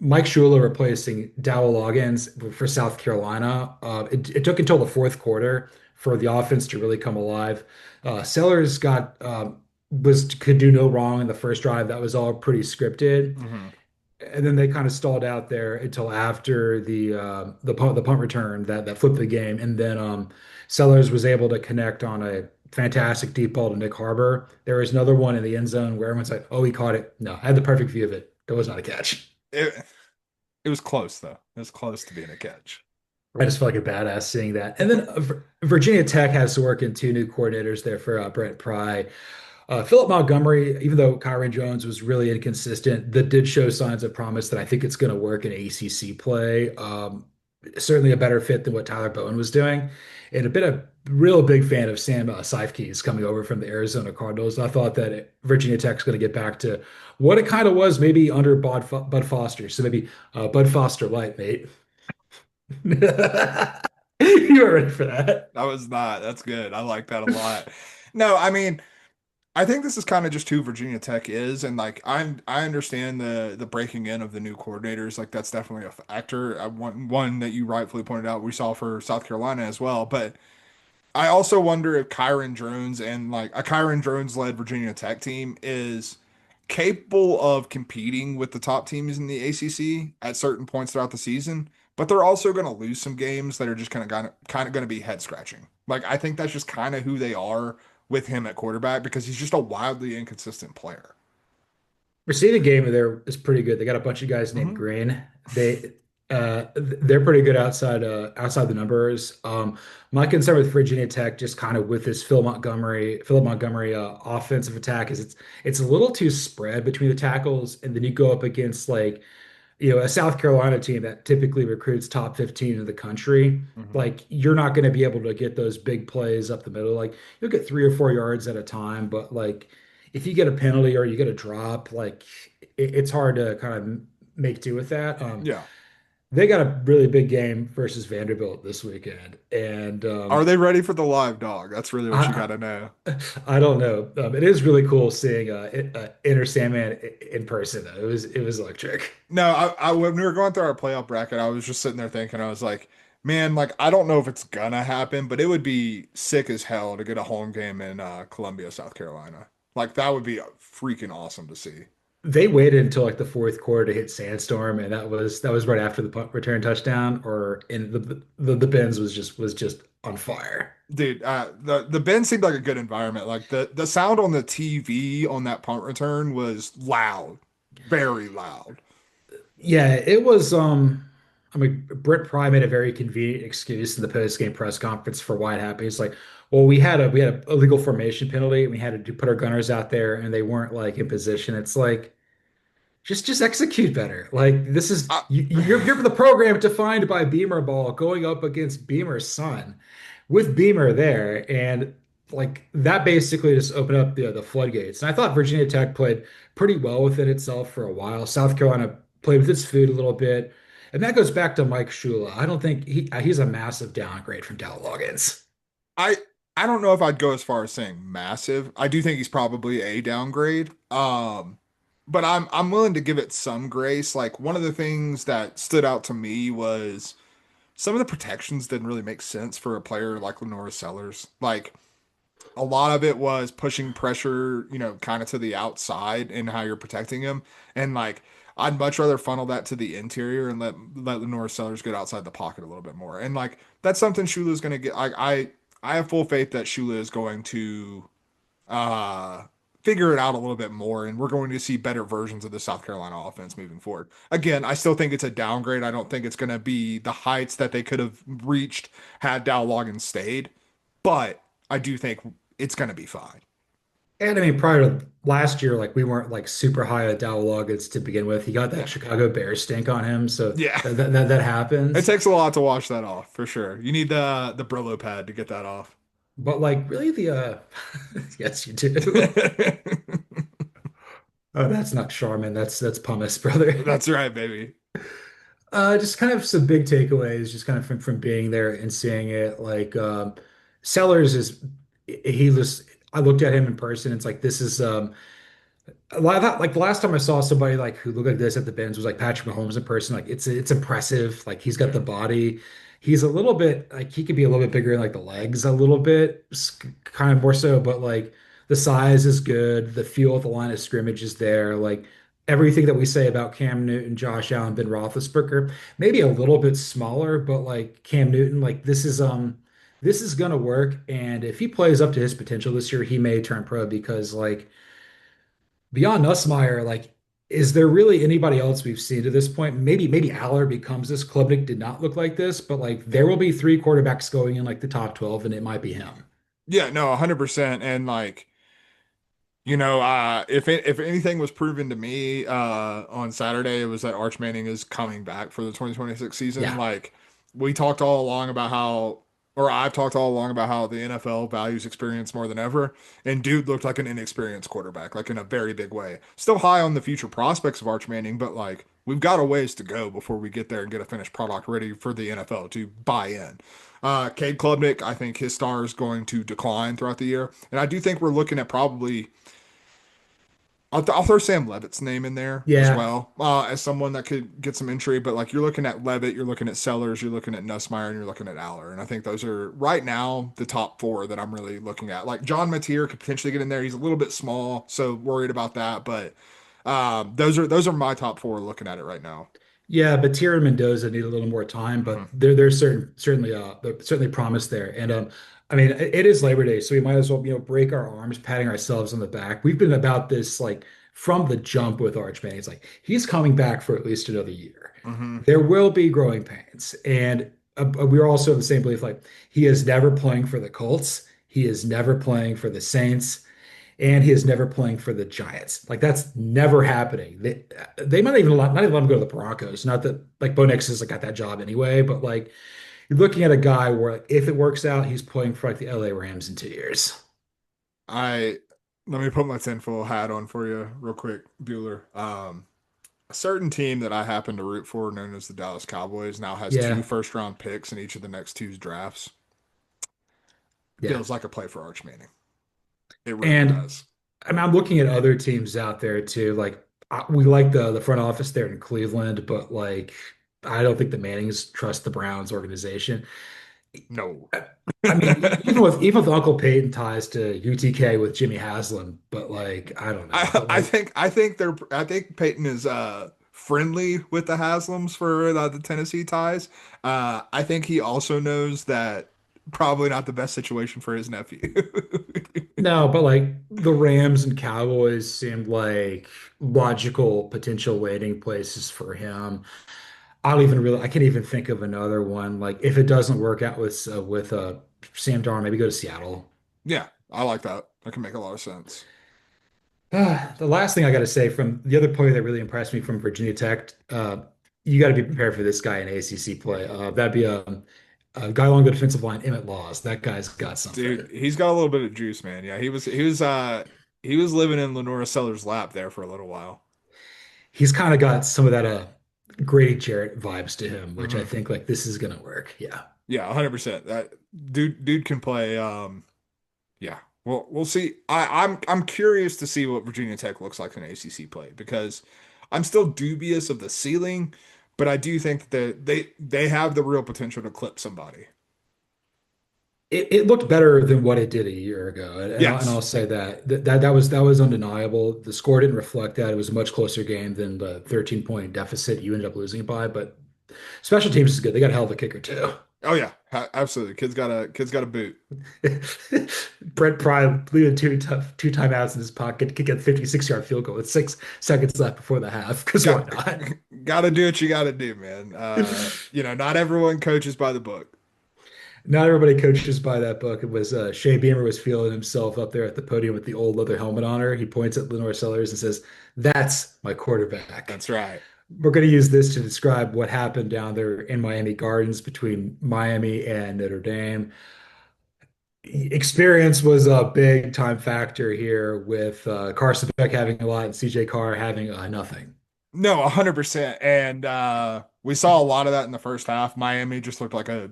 Mike Shula replacing Dowell Loggins for South Carolina. It took until the fourth quarter for the offense to really come alive. Sellers got was could do no wrong in the first drive. That was all pretty scripted, Hmm. and then they kind of stalled out there until after the punt return that flipped the game, and then Sellers was able to connect on a fantastic deep ball to Nick Harbor. There was another one in the end zone where everyone's like, "Oh, he caught it." No, I had the perfect view of it. It was not a catch. It, it was close though. It was close to being a catch. I just felt like a badass seeing that. And then Virginia Tech has to work in two new coordinators there for Brent Pry. Philip Montgomery, even though Kyron Jones was really inconsistent, that did show signs of promise that I think it's going to work in ACC play. Certainly a better fit than what Tyler Bowen was doing. And I've been a real big fan of Sam Seifkes coming over from the Arizona Cardinals. I thought that Virginia Tech's going to get back to what it kind of was maybe under Bud Foster. So maybe Bud Foster light, mate. You were ready for that. I was not. That's good. I like that a lot. No, I mean, I think this is kind of just who Virginia Tech is, and like I understand the breaking in of the new coordinators. Like that's definitely a factor. One that you rightfully pointed out we saw for South Carolina as well. But I also wonder if Kyron Drones and like a Kyron Drones led Virginia Tech team is capable of competing with the top teams in the ACC at certain points throughout the season, but they're also going to lose some games that are just kind of going to be head scratching. Like I think that's just kind of who they are with him at quarterback because he's just a wildly inconsistent player. Receiving game there is pretty good. They got a bunch of guys named Hmm. Green. They're pretty good outside the numbers. My concern with Virginia Tech, just kind of with this Philip Montgomery offensive attack, is it's a little too spread between the tackles, and then you go up against like a South Carolina team that typically recruits top 15 in the country. Hmm. Like you're not going to be able to get those big plays up the middle. Like you'll get 3 or 4 yards at a time, but like if you get a penalty or you get a drop, like it's hard to kind of make do with that. Yeah. They got a really big game versus Vanderbilt this weekend, and Are they ready for the live dog? That's really what you I, got to know. I don't know. It is really cool seeing Inner Sandman in person. Though. It was electric. No, I when we were going through our playoff bracket, I was just sitting there thinking, I was like, man, like I don't know if it's gonna happen, but it would be sick as hell to get a home game in Columbia, South Carolina. Like that would be freaking awesome to see. They waited until like the fourth quarter to hit Sandstorm, and that was right after the punt return touchdown, or in the Benz was just on fire. Dude, the Ben seemed like a good environment. Like the sound on the TV on that punt return was loud, very loud. Yeah, it was. I mean, Brett Pry made a very convenient excuse in the post-game press conference for why it happened. He's like, "Well, we had a illegal formation penalty, and we had to put our gunners out there, and they weren't like in position." It's like just execute better. Like this is I, you're the program defined by Beamer ball going up against Beamer's son. with Beamer there, and like that basically just opened up the floodgates. And I thought Virginia Tech played pretty well within itself for a while. South Carolina played with its food a little bit, and that goes back to Mike Shula. I don't think he's a massive downgrade from Dowell Loggins. I I don't know if I'd go as far as saying massive. I do think he's probably a downgrade. But I'm willing to give it some grace. Like one of the things that stood out to me was some of the protections didn't really make sense for a player like LaNorris Sellers. Like a lot of it was pushing pressure, kind of to the outside and how you're protecting him. And like I'd much rather funnel that to the interior and let LaNorris Sellers get outside the pocket a little bit more. And like that's something Shula's going to get. I have full faith that Shula is going to uh figure it out a little bit more, and we're going to see better versions of the South Carolina offense moving forward. Again, I still think it's a downgrade. I don't think it's going to be the heights that they could have reached had Dow Loggins stayed, but I do think it's going to be fine. And I mean, prior to last year, like we weren't like super high at Dowell Loggins to begin with. He got that Yeah. Chicago Bears stink on him, so Yeah. that It happens. takes a lot to wash that off for sure. You need the Brillo pad to get that off. But like really the yes, you do. Oh, that's not Charmin. That's pumice, brother. That's right, baby. Just kind of some big takeaways, just kind of from being there and seeing it. Like Sellers is he was. I looked at him in person. It's like this is like the last time I saw somebody like who looked like this at the Benz was like Patrick Mahomes in person. Like it's impressive. Like he's got Yeah. the body. He's a little bit like he could be a little bit bigger in like the legs a little bit, kind of more so. But like the size is good. The feel of the line of scrimmage is there. Like everything that we say about Cam Newton, Josh Allen, Ben Roethlisberger, maybe a little bit smaller, but like Cam Newton, like this is gonna work. And if he plays up to his potential this year, he may turn pro because like beyond Nussmeier, like, is there really anybody else we've seen to this point? Maybe Aller becomes this. Klubnik did not look like this, but like there will be three quarterbacks going in like the top 12, and it might be him. Yeah, no, 100%. And like, if anything was proven to me on Saturday, it was that Arch Manning is coming back for the 2026 season. Yeah. Like we talked all along about how, or I've talked all along about how the NFL values experience more than ever, and dude looked like an inexperienced quarterback, like in a very big way. Still high on the future prospects of Arch Manning, but like we've got a ways to go before we get there and get a finished product ready for the NFL to buy in. Cade Klubnik, I think his star is going to decline throughout the year, and I do think we're looking at probably I'll throw Sam Levitt's name in there as Yeah. well as someone that could get some entry. But like you're looking at Levitt, you're looking at Sellers, you're looking at Nussmeier, and you're looking at Aller. And I think those are right now the top four that I'm really looking at. Like John Mateer could potentially get in there. He's a little bit small, so worried about that. But those are my top four looking at it right now. Yeah, but Tierra and Mendoza need a little more time, Hmm. but there's there's certainly promise there. And I mean it is Labor Day, so we might as well, break our arms, patting ourselves on the back. We've been about this like from the jump with Arch Manning. It's like he's coming back for at least another year. Hmm. There will be growing pains. And we're also in the same belief like he is never playing for the Colts, he is never playing for the Saints, and he is never playing for the Giants. Like that's never happening. They might even not even let him go to the Broncos. Not that like Bo Nix has like, got that job anyway, but like you're looking at a guy where like, if it works out, he's playing for like the LA Rams in 2 years. I Let me put my tinfoil hat on for you real quick, Bueller. A certain team that I happen to root for, known as the Dallas Cowboys, now has two Yeah, first round picks in each of the next two drafts. yeah. Feels like a play for Arch Manning. It really And does. I mean, I'm looking at other teams out there too. Like we like the front office there in Cleveland, but like I don't think the Mannings trust the Browns organization. No. I mean, even with Uncle Peyton ties to UTK with Jimmy Haslam, but like I don't know. But like I think Peyton is friendly with the Haslams for the Tennessee ties. I think he also knows that probably not the best situation for his nephew. no, but like the Rams and Cowboys seemed like logical potential landing places for him. I can't even think of another one. Like if it doesn't work out with Sam Darnold, maybe go to Seattle. Yeah, I like that. That can make a lot of sense. The last thing I got to say from the other player that really impressed me from Virginia Tech, you got to be prepared for this guy in ACC play. That'd be A guy along the defensive line, Emmett Laws. That guy's got Dude, something. he's got a little bit of juice, man. Yeah, he was living in LaNorris Sellers' lap there for a little while. He's kind of got some of that Grady Jarrett vibes to him, which I Hmm. think like this is gonna work. Yeah. Yeah, 100%. That dude can play. Yeah. Well, we'll see. I'm curious to see what Virginia Tech looks like in ACC play because I'm still dubious of the ceiling, but I do think that they have the real potential to clip somebody. It looked better than what it did a year ago, and I'll Yes. say that was undeniable. The score didn't reflect that. It was a much closer game than the 13-point deficit you ended up losing it by. But special teams is good. They got a hell of a kicker too. Oh yeah, absolutely. Kid's got a boot. Brett Pry leaving two timeouts in his pocket, could get a 56-yard field goal with 6 seconds left before the half. Because Got why not? got to do what you got to do, man. Not everyone coaches by the book. Not everybody coaches by that book. It was Shea Beamer was feeling himself up there at the podium with the old leather helmet on her. He points at LaNorris Sellers and says, "That's my quarterback." That's right. We're going to use this to describe what happened down there in Miami Gardens between Miami and Notre Dame. Experience was a big time factor here with Carson Beck having a lot and CJ Carr having nothing. No, 100%. And we saw a lot of that in the first half. Miami just looked like a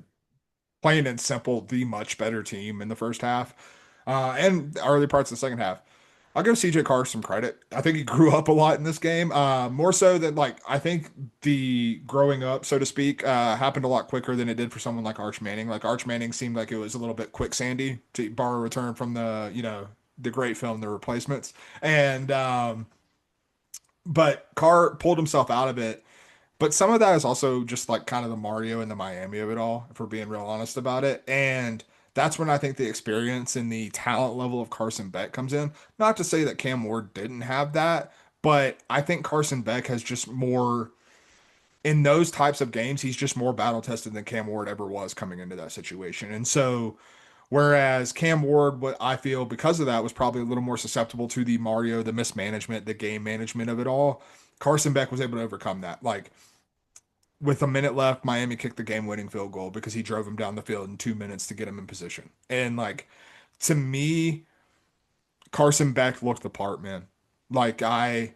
plain and simple, the much better team in the first half, and early parts of the second half. I'll give CJ Carr some credit. I think he grew up a lot in this game, more so than like I think the growing up, so to speak, happened a lot quicker than it did for someone like Arch Manning. Like Arch Manning seemed like it was a little bit quicksandy, to borrow a term from the great film The Replacements, and but Carr pulled himself out of it. But some of that is also just like kind of the Mario and the Miami of it all, if we're being real honest about it. And that's when I think the experience and the talent level of Carson Beck comes in. Not to say that Cam Ward didn't have that, but I think Carson Beck has just more in those types of games, he's just more battle tested than Cam Ward ever was coming into that situation. And so whereas Cam Ward, what I feel because of that was probably a little more susceptible to the Mario, the mismanagement, the game management of it all. Carson Beck was able to overcome that. Like with a minute left, Miami kicked the game-winning field goal because he drove him down the field in 2 minutes to get him in position. And like to me, Carson Beck looked the part, man. Like I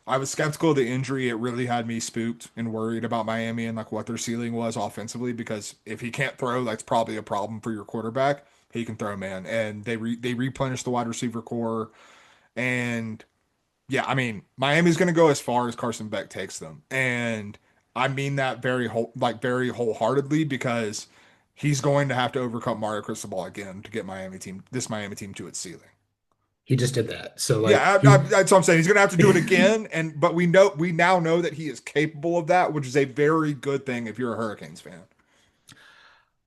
was skeptical of the injury. It really had me spooked and worried about Miami and like what their ceiling was offensively because if he can't throw, that's probably a problem for your quarterback. He can throw, man. And they replenished the wide receiver core and yeah, I mean, Miami's going to go as far as Carson Beck takes them. And I mean that very wholeheartedly because he's going to have to overcome Mario Cristobal again to get this Miami team to its ceiling. He just did that. So like Yeah, he that's what I'm saying. He's going to have to do it again, but we now know that he is capable of that, which is a very good thing if you're a Hurricanes fan.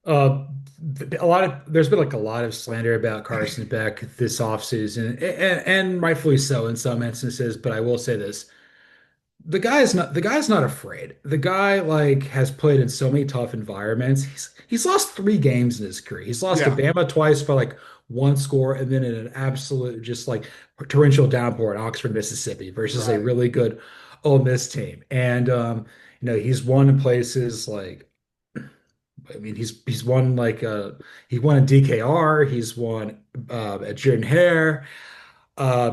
Uh, there's been like a lot of slander about Carson Beck this offseason, and rightfully so in some instances. But I will say this: the guy's not afraid. The guy like has played in so many tough environments. He's lost 3 games in his career. He's lost to Yeah, Bama twice for like one score, and then in an absolute just like torrential downpour in Oxford, Mississippi, versus a right. really good Ole Miss team. And he's won in places like I mean, he's won like he won at DKR, he's won at Jordan Hare.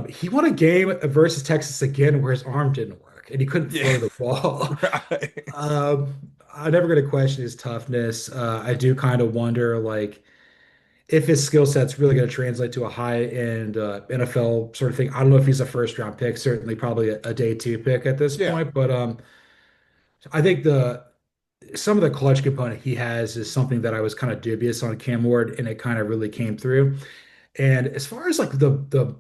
He won a game versus Texas again where his arm didn't work and he couldn't Yeah, throw the ball. right. I'm never going to question his toughness. I do kind of wonder like if his skill set's really going to translate to a high-end NFL sort of thing. I don't know if he's a first-round pick, certainly probably a day two pick at this Yeah, point, but I think the some of the clutch component he has is something that I was kind of dubious on Cam Ward, and it kind of really came through. And as far as like the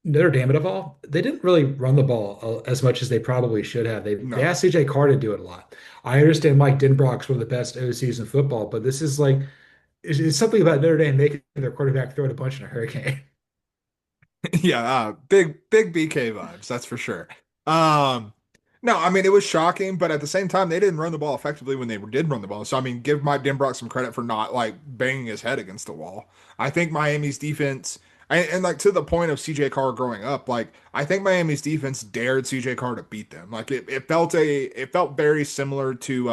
Notre Dame of all, they didn't really run the ball as much as they probably should have. They no. asked CJ Carr to do it a lot. I understand Mike Denbrock's one of the best OCs in football, but this is like it's something about Notre Dame making their quarterback throw it a bunch in a hurricane. Yeah, big BK vibes, that's for sure. Um, no, I mean it was shocking, but at the same time, they didn't run the ball effectively when they did run the ball. So I mean, give Mike Denbrock some credit for not like banging his head against the wall. I think Miami's defense, and like to the point of CJ Carr growing up, like I think Miami's defense dared CJ Carr to beat them. Like it felt very similar to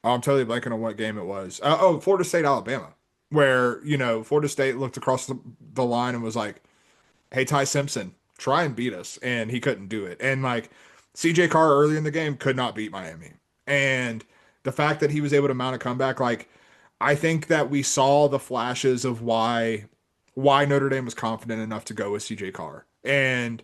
I'm totally blanking on what game it was. Oh, Florida State, Alabama, where, Florida State looked across the line and was like, hey, Ty Simpson, try and beat us. And he couldn't do it. And like CJ Carr early in the game could not beat Miami. And the fact that he was able to mount a comeback, like, I think that we saw the flashes of why Notre Dame was confident enough to go with CJ Carr. And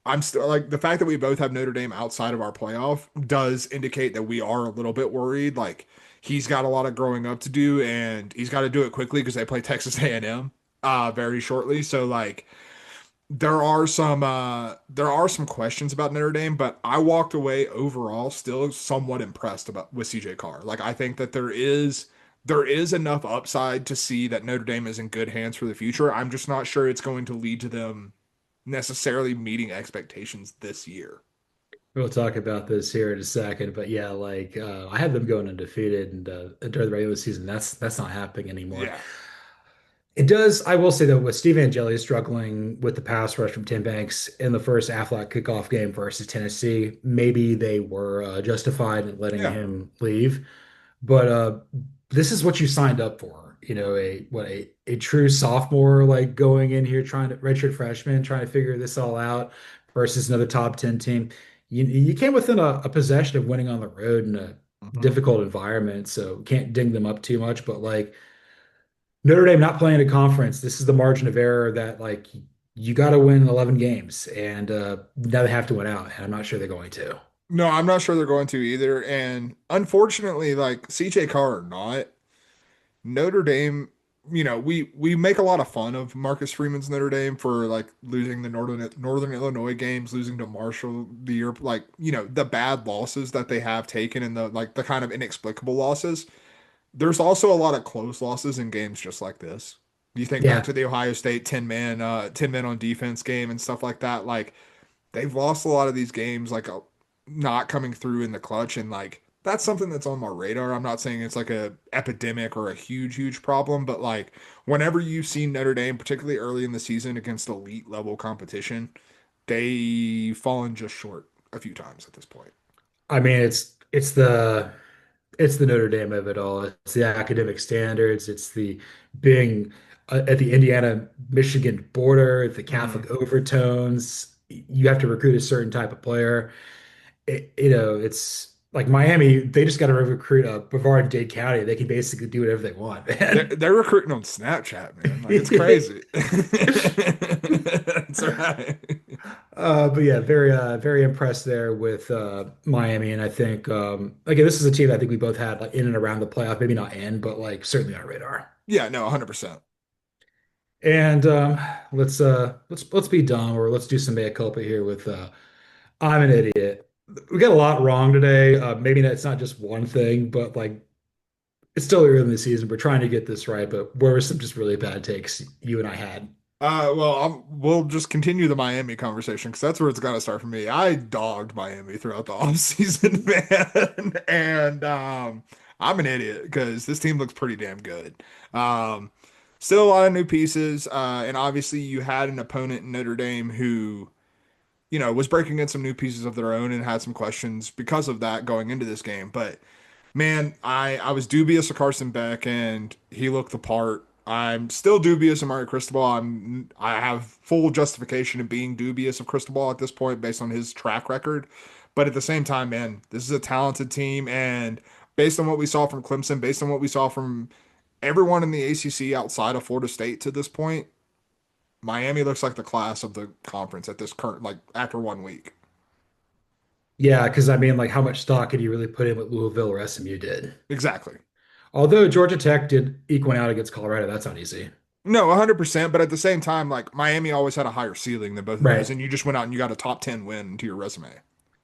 I'm still like the fact that we both have Notre Dame outside of our playoff does indicate that we are a little bit worried. Like he's got a lot of growing up to do, and he's got to do it quickly because they play Texas A&M very shortly. So like there are some questions about Notre Dame, but I walked away overall still somewhat impressed about with CJ Carr. Like I think that there is enough upside to see that Notre Dame is in good hands for the future. I'm just not sure it's going to lead to them necessarily meeting expectations this year. We'll talk about this here in a second, but yeah, like I had them going undefeated and during the regular season. That's not happening anymore. Yeah. It does. I will say though, with Steve Angeli struggling with the pass rush from Tim Banks in the first Aflac kickoff game versus Tennessee, maybe they were justified in letting Yeah. him leave. But this is what you signed up for. A true sophomore like going in here trying to redshirt freshman trying to figure this all out versus another top 10 team. You came within a possession of winning on the road in a Mhm. difficult environment, so can't ding them up too much. But like Notre Dame not playing a conference, this is the margin of error that like you got to win 11 games, and now they have to win out, and I'm not sure they're going to. No, I'm not sure they're going to either. And unfortunately, like CJ Carr or not, Notre Dame, we make a lot of fun of Marcus Freeman's Notre Dame for like losing the Northern Illinois games, losing to Marshall the year, like, the bad losses that they have taken and the kind of inexplicable losses. There's also a lot of close losses in games just like this. You think back Yeah, to the Ohio State 10 men on defense game and stuff like that. Like they've lost a lot of these games, like not coming through in the clutch, and like that's something that's on my radar. I'm not saying it's like a epidemic or a huge problem, but like whenever you've seen Notre Dame, particularly early in the season against elite level competition, they've fallen just short a few times at this point. I mean it's the Notre Dame of it all. It's the academic standards. It's the being at the Indiana Michigan border, the Mhm. Catholic overtones. You have to recruit a certain type of player. It's like Miami. They just got to recruit a Brevard Dade County. They can basically do whatever they want, They're, man. they're recruiting on Snapchat, man. Like it's crazy. That's right. But yeah, very impressed there with Miami, and I think again, this is a team I think we both had like in and around the playoff, maybe not in, but like certainly on our radar. Yeah, no, 100%. And let's be dumb or let's do some mea culpa here with I'm an idiot. We got a lot wrong today. Maybe it's not just one thing, but like it's still early in the season. We're trying to get this right, but where were some just really bad takes you and I had? Well, we'll just continue the Miami conversation because that's where it's got to start for me. I dogged Miami throughout the offseason, man, and I'm an idiot because this team looks pretty damn good. Um, Still a lot of new pieces, and obviously you had an opponent in Notre Dame who, was breaking in some new pieces of their own and had some questions because of that going into this game. But man, I was dubious of Carson Beck, and he looked the part. I'm still dubious of Mario Cristobal. I have full justification in being dubious of Cristobal at this point based on his track record. But at the same time, man, this is a talented team, and based on what we saw from Clemson, based on what we saw from everyone in the ACC outside of Florida State to this point, Miami looks like the class of the conference at this current, like after 1 week. Yeah, because I mean, like, how much stock could you really put in what Louisville or SMU did? Exactly. Although Georgia Tech did eke one out against Colorado, that's not easy. No, 100%. But at the same time, like Miami always had a higher ceiling than both of those, Right. and you just went out and you got a top 10 win to your resume.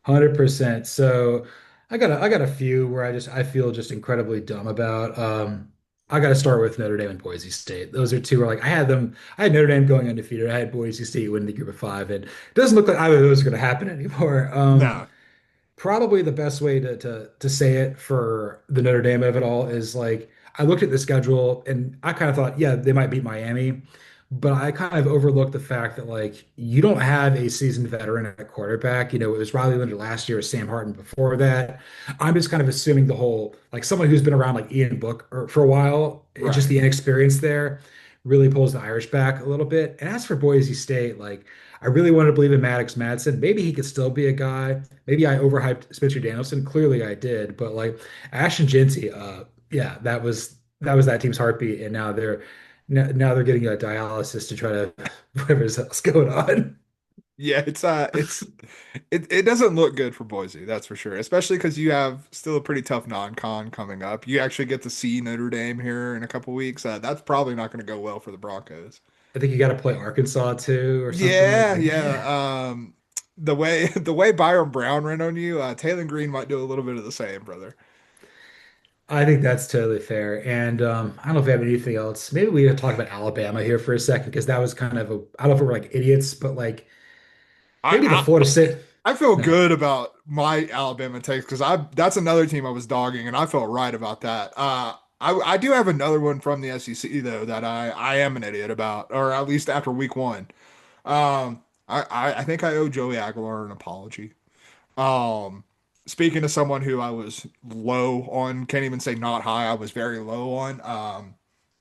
100%. So I got a few where I feel just incredibly dumb about. I got to start with Notre Dame and Boise State. Those are two where like I had Notre Dame going undefeated. I had Boise State winning the group of five, and it doesn't look like either of those are going to happen anymore. No. Probably the best way to say it for the Notre Dame of it all is like I looked at the schedule and I kind of thought, yeah, they might beat Miami, but I kind of overlooked the fact that like you don't have a seasoned veteran at quarterback. You know, it was Riley Leonard last year, it was Sam Harden before that. I'm just kind of assuming the whole like someone who's been around like Ian Book for a while, just Right. the inexperience there really pulls the Irish back a little bit. And as for Boise State, like I really wanted to believe in Maddox Madsen. Maybe he could still be a guy. Maybe I overhyped Spencer Danielson. Clearly I did, but like Ashton Jeanty, yeah, that was that team's heartbeat, and now they're getting a dialysis to try to whatever's else going on. Yeah, it doesn't look good for Boise, that's for sure. Especially because you have still a pretty tough non-con coming up. You actually get to see Notre Dame here in a couple weeks. That's probably not going to go well for the Broncos. I think you got to play Arkansas too, or something like Yeah, that. Yeah, yeah. The way Byron Brown ran on you, Taylor Green might do a little bit of the same, brother. I think that's totally fair. And I don't know if we have anything else. Maybe we could talk about Alabama here for a second because that was kind of a I don't know if we're like idiots, but like maybe the I Florida State. I feel No, good about my Alabama takes because I that's another team I was dogging and I felt right about that. I do have another one from the SEC though that I am an idiot about, or at least after week one. I think I owe Joey Aguilar an apology. Um, Speaking to someone who I was low on, can't even say not high, I was very low on.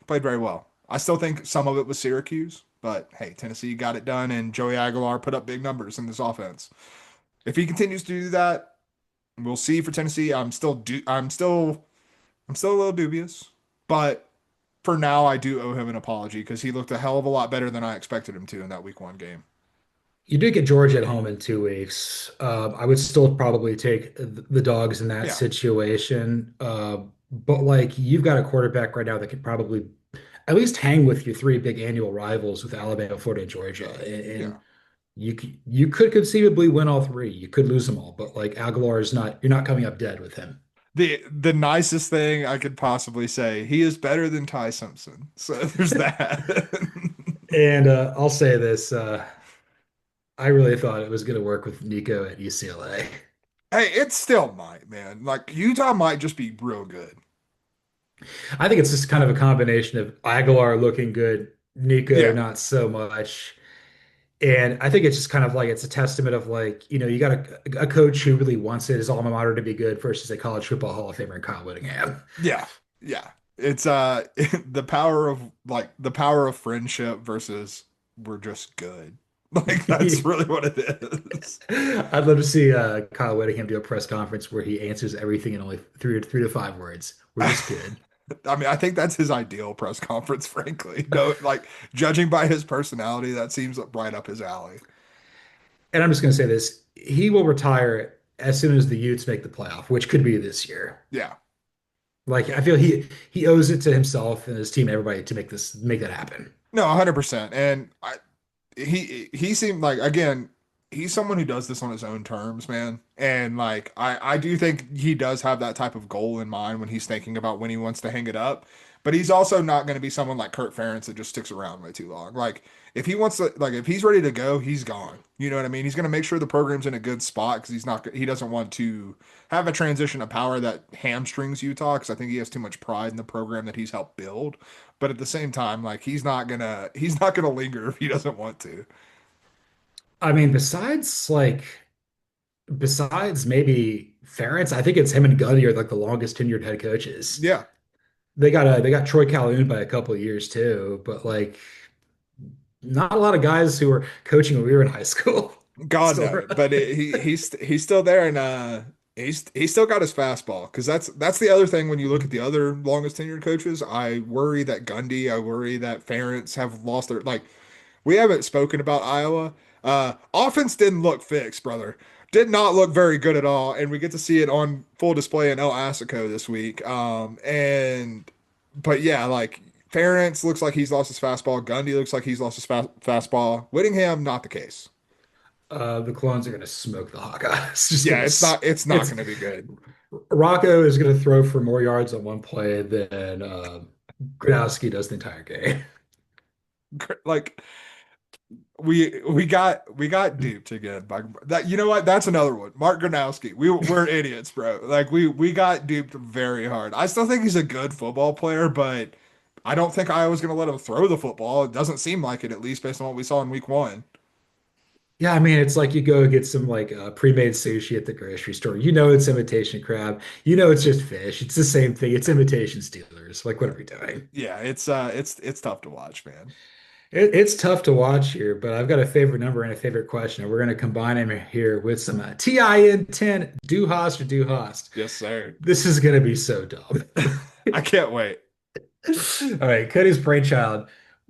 Played very well. I still think some of it was Syracuse, but hey, Tennessee got it done, and Joey Aguilar put up big numbers in this offense. If he continues to do that, we'll see for Tennessee. I'm still a little dubious, but for now, I do owe him an apology because he looked a hell of a lot better than I expected him to in that week one game. you did get Georgia at home in 2 weeks. I would still probably take the dogs in that Yeah, situation. But like you've got a quarterback right now that could probably at least hang with your three big annual rivals with Alabama, Florida, and Georgia. And yeah. you could conceivably win all three. You could lose them all, but like Aguilar is not, you're not coming up dead with him. The nicest thing I could possibly say, he is better than Ty Simpson. So there's that. And I'll say this, I really thought it was going to work with Nico at UCLA. Hey, it still might, man. Like Utah might just be real good. I think it's just kind of a combination of Aguilar looking good, Nico Yeah, not so much. And I think it's just kind of like it's a testament of like, you got a coach who really wants his alma mater to be good versus a college football Hall of Famer in Kyle Whittingham. yeah, yeah. It's the power of friendship versus we're just good. Like that's really what it is. I'd love to see Kyle Whittingham do a press conference where he answers everything in only three to five words. We're just good. I mean, I think that's his ideal press conference, frankly. No, like judging by his personality, that seems right up his alley. And I'm just going to say this: he will retire as soon as the Utes make the playoff, which could be this year. Yeah. Like I feel he owes it to himself and his team, everybody, to make that happen. No, 100%. And he seemed like again, he's someone who does this on his own terms, man. And like I do think he does have that type of goal in mind when he's thinking about when he wants to hang it up. But he's also not going to be someone like Kurt Ferentz that just sticks around way too long. Like if he wants to, like if he's ready to go, he's gone. You know what I mean? He's going to make sure the program's in a good spot because he doesn't want to have a transition of power that hamstrings Utah because I think he has too much pride in the program that he's helped build. But at the same time, like he's not gonna linger if he doesn't want to. I mean, besides maybe Ferentz, I think it's him and Gundy are like the longest tenured head coaches. Yeah. They got Troy Calhoun by a couple of years too, but like not a lot of guys who were coaching when we were in high school. God Still, no, but he's still there, and he's still got his fastball because that's the other thing when you look at the other longest tenured coaches. I worry that Gundy, I worry that Ferentz have lost their like. We haven't spoken about Iowa. Offense didn't look fixed, brother. Did not look very good at all, and we get to see it on full display in El Assico this week. But yeah, like Ferentz looks like he's lost his fastball. Gundy looks like he's lost his fastball. Whittingham, not the case. the clones are going to smoke the Hawkeyes. It's just Yeah, going it's not it's going to be good. Rocco is going to throw for more yards on one play than Gronowski does the entire game. Like we got duped again by that. You know what? That's another one. Mark Gronowski. We're idiots, bro. Like we got duped very hard. I still think he's a good football player, but I don't think Iowa's going to let him throw the football. It doesn't seem like it, at least based on what we saw in week one. Yeah, I mean, it's like you go get some like pre-made sushi at the grocery store. You know it's imitation crab. You know it's just fish. It's the same thing. It's imitation Steelers. Like, what are we doing? Yeah, it's tough to watch, man. It's tough to watch here, but I've got a favorite number and a favorite question, and we're going to combine them here with some TIN 10 do Host or do Host. Yes, sir. This is going to be so dumb. I can't wait. All right, Cody's brainchild.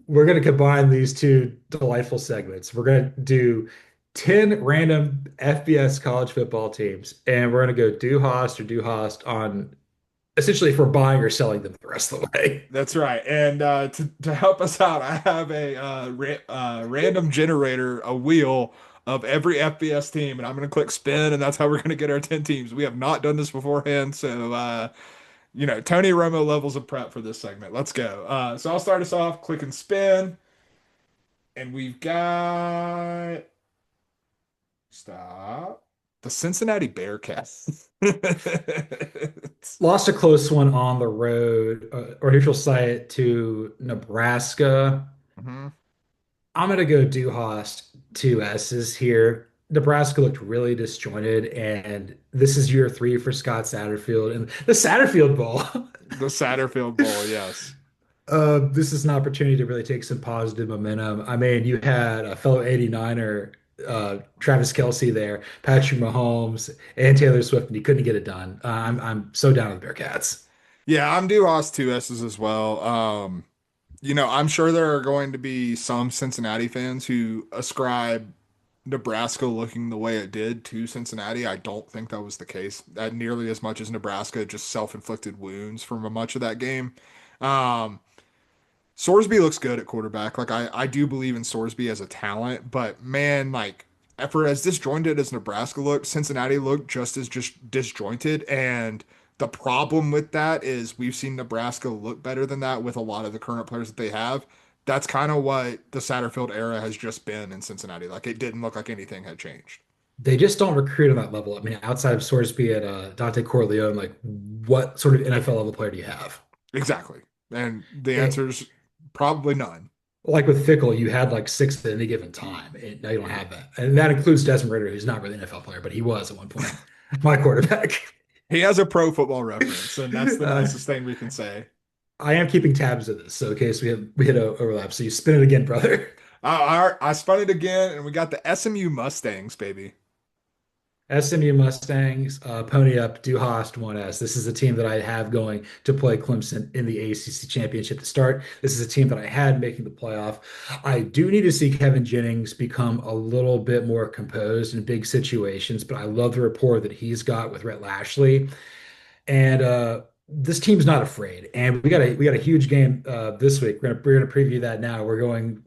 We're going to combine these two delightful segments. We're going to do 10 random FBS college football teams, and we're going to go do Host or do Host on essentially if we're buying or selling them the rest of the way. That's right. And to help us out, I have a random generator, a wheel of every FBS team, and I'm going to click spin, and that's how we're going to get our 10 teams. We have not done this beforehand, so Tony Romo levels of prep for this segment. Let's go. So I'll start us off, click and spin, and we've got stop the Cincinnati Bearcats. Lost a close one on the road, or neutral site to Nebraska. Mhm. I'm gonna go do Host two S's here. Nebraska looked really disjointed, and this is year three for Scott Satterfield and the Satterfield Bowl. The Satterfield Bowl, yes. This is an opportunity to really take some positive momentum. I mean, you had a fellow 89er, Travis Kelce there, Patrick Mahomes, and Taylor Swift, and he couldn't get it done. I'm so down with the Bearcats. Yeah, I'm due Haas two S's as well. I'm sure there are going to be some Cincinnati fans who ascribe Nebraska looking the way it did to Cincinnati. I don't think that was the case. That nearly as much as Nebraska just self-inflicted wounds from a much of that game. Um, Sorsby looks good at quarterback. Like I do believe in Sorsby as a talent, but man, like for as disjointed as Nebraska looked, Cincinnati looked just disjointed. And the problem with that is we've seen Nebraska look better than that with a lot of the current players that they have. That's kind of what the Satterfield era has just been in Cincinnati. Like it didn't look like anything had changed. They just don't recruit on that level. I mean, outside of Sorsby and Dante Corleone, like what sort of NFL level player do you have? Exactly. And the Eh, answer's probably none. like with Fickle, you had like six at any given time. And now you don't have that. And that includes Desmond Ridder, who's not really an NFL player, but he was at one point my quarterback. He has a pro football reference, and that's the Uh, nicest thing we can say. I am keeping tabs of this, so in case we hit a overlap. So you spin it again, brother. I spun it again, and we got the SMU Mustangs, baby. SMU Mustangs, pony up, do Host 1S. This is a team that I have going to play Clemson in the ACC championship to start. This is a team that I had making the playoff. I do need to see Kevin Jennings become a little bit more composed in big situations, but I love the rapport that he's got with Rhett Lashley. And this team's not afraid. And we got a huge game this week. We're gonna preview that now. We're going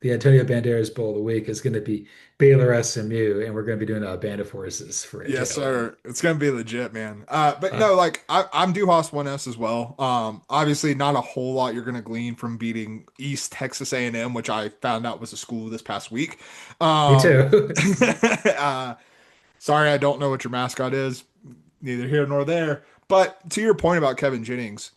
the Antonio Banderas Bowl of the week is going to be Baylor SMU, and we're going to be doing a band of forces for it Yes, too. sir. It's gonna be legit, man. But Uh, no, like I'm due Haas 1S as well. Obviously not a whole lot you're gonna glean from beating East Texas A&M, which I found out was a school this past week. Me Um, too. uh, sorry, I don't know what your mascot is. Neither here nor there. But to your point about Kevin Jennings,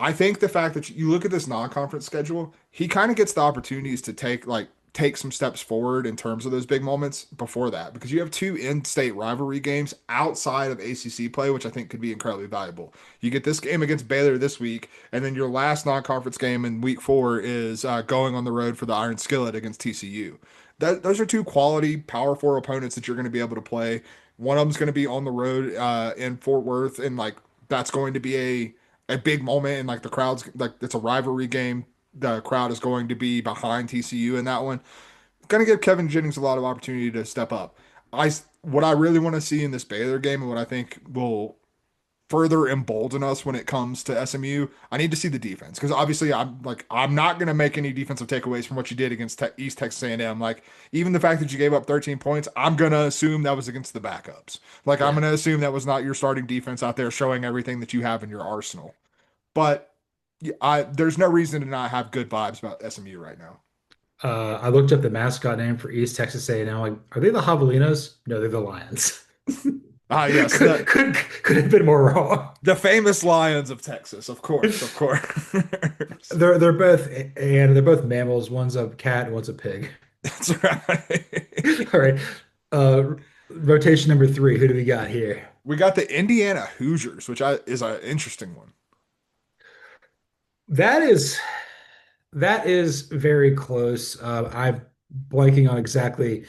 I think the fact that you look at this non-conference schedule, he kind of gets the opportunities to take some steps forward in terms of those big moments before that because you have two in-state rivalry games outside of ACC play, which I think could be incredibly valuable. You get this game against Baylor this week, and then your last non-conference game in week 4 is going on the road for the Iron Skillet against TCU. Those are two quality Power Four opponents that you're going to be able to play. One of them's going to be on the road in Fort Worth, and like that's going to be a big moment, and like the crowd's like it's a rivalry game. The crowd is going to be behind TCU in that one. Going to give Kevin Jennings a lot of opportunity to step up. What I really want to see in this Baylor game and what I think will further embolden us when it comes to SMU, I need to see the defense because obviously I'm not going to make any defensive takeaways from what you did against East Texas A&M. Like even the fact that you gave up 13 points, I'm going to assume that was against the backups. Like I'm Yeah. going to assume that was not your starting defense out there showing everything that you have in your arsenal. But there's no reason to not have good vibes about SMU right now. I looked up the mascot name for East Texas A&M. Like, are they the Javelinos? No, they're the Lions. Ah, yes, Could have been more wrong. the famous Lions of Texas, of course, of course. They're both mammals. One's a cat, one's a pig. That's right. All right. Uh, rotation number three. Who do we got here? We got the Indiana Hoosiers, which is an interesting one. That is that is very close. I'm blanking on exactly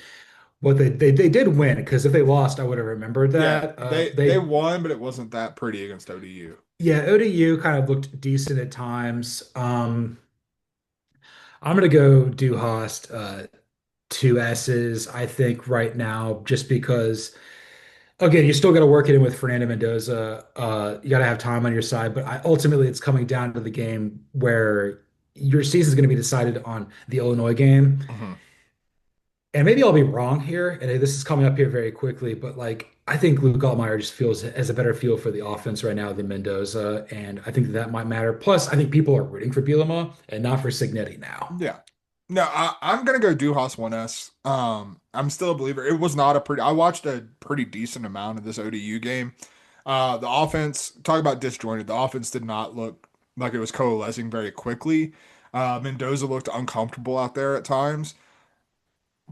what they did win because if they lost, I would have remembered Yeah, that. they won, but it wasn't that pretty against ODU. Yeah, ODU kind of looked decent at times. I'm gonna go do Host two S's. I think right now just because. Again, you still got to work it in with Fernando Mendoza. You got to have time on your side, but ultimately, it's coming down to the game where your season is going to be decided on the Illinois game. Mhm. And maybe I'll be wrong here, and this is coming up here very quickly, but like I think Luke Altmaier just feels has a better feel for the offense right now than Mendoza, and I think that might matter. Plus, I think people are rooting for Bielema and not for Signetti now. Yeah. No, I'm gonna go Duhas 1S. I'm still a believer. It was not a pretty. I watched a pretty decent amount of this ODU game. The offense, talk about disjointed. The offense did not look like it was coalescing very quickly. Mendoza looked uncomfortable out there at times.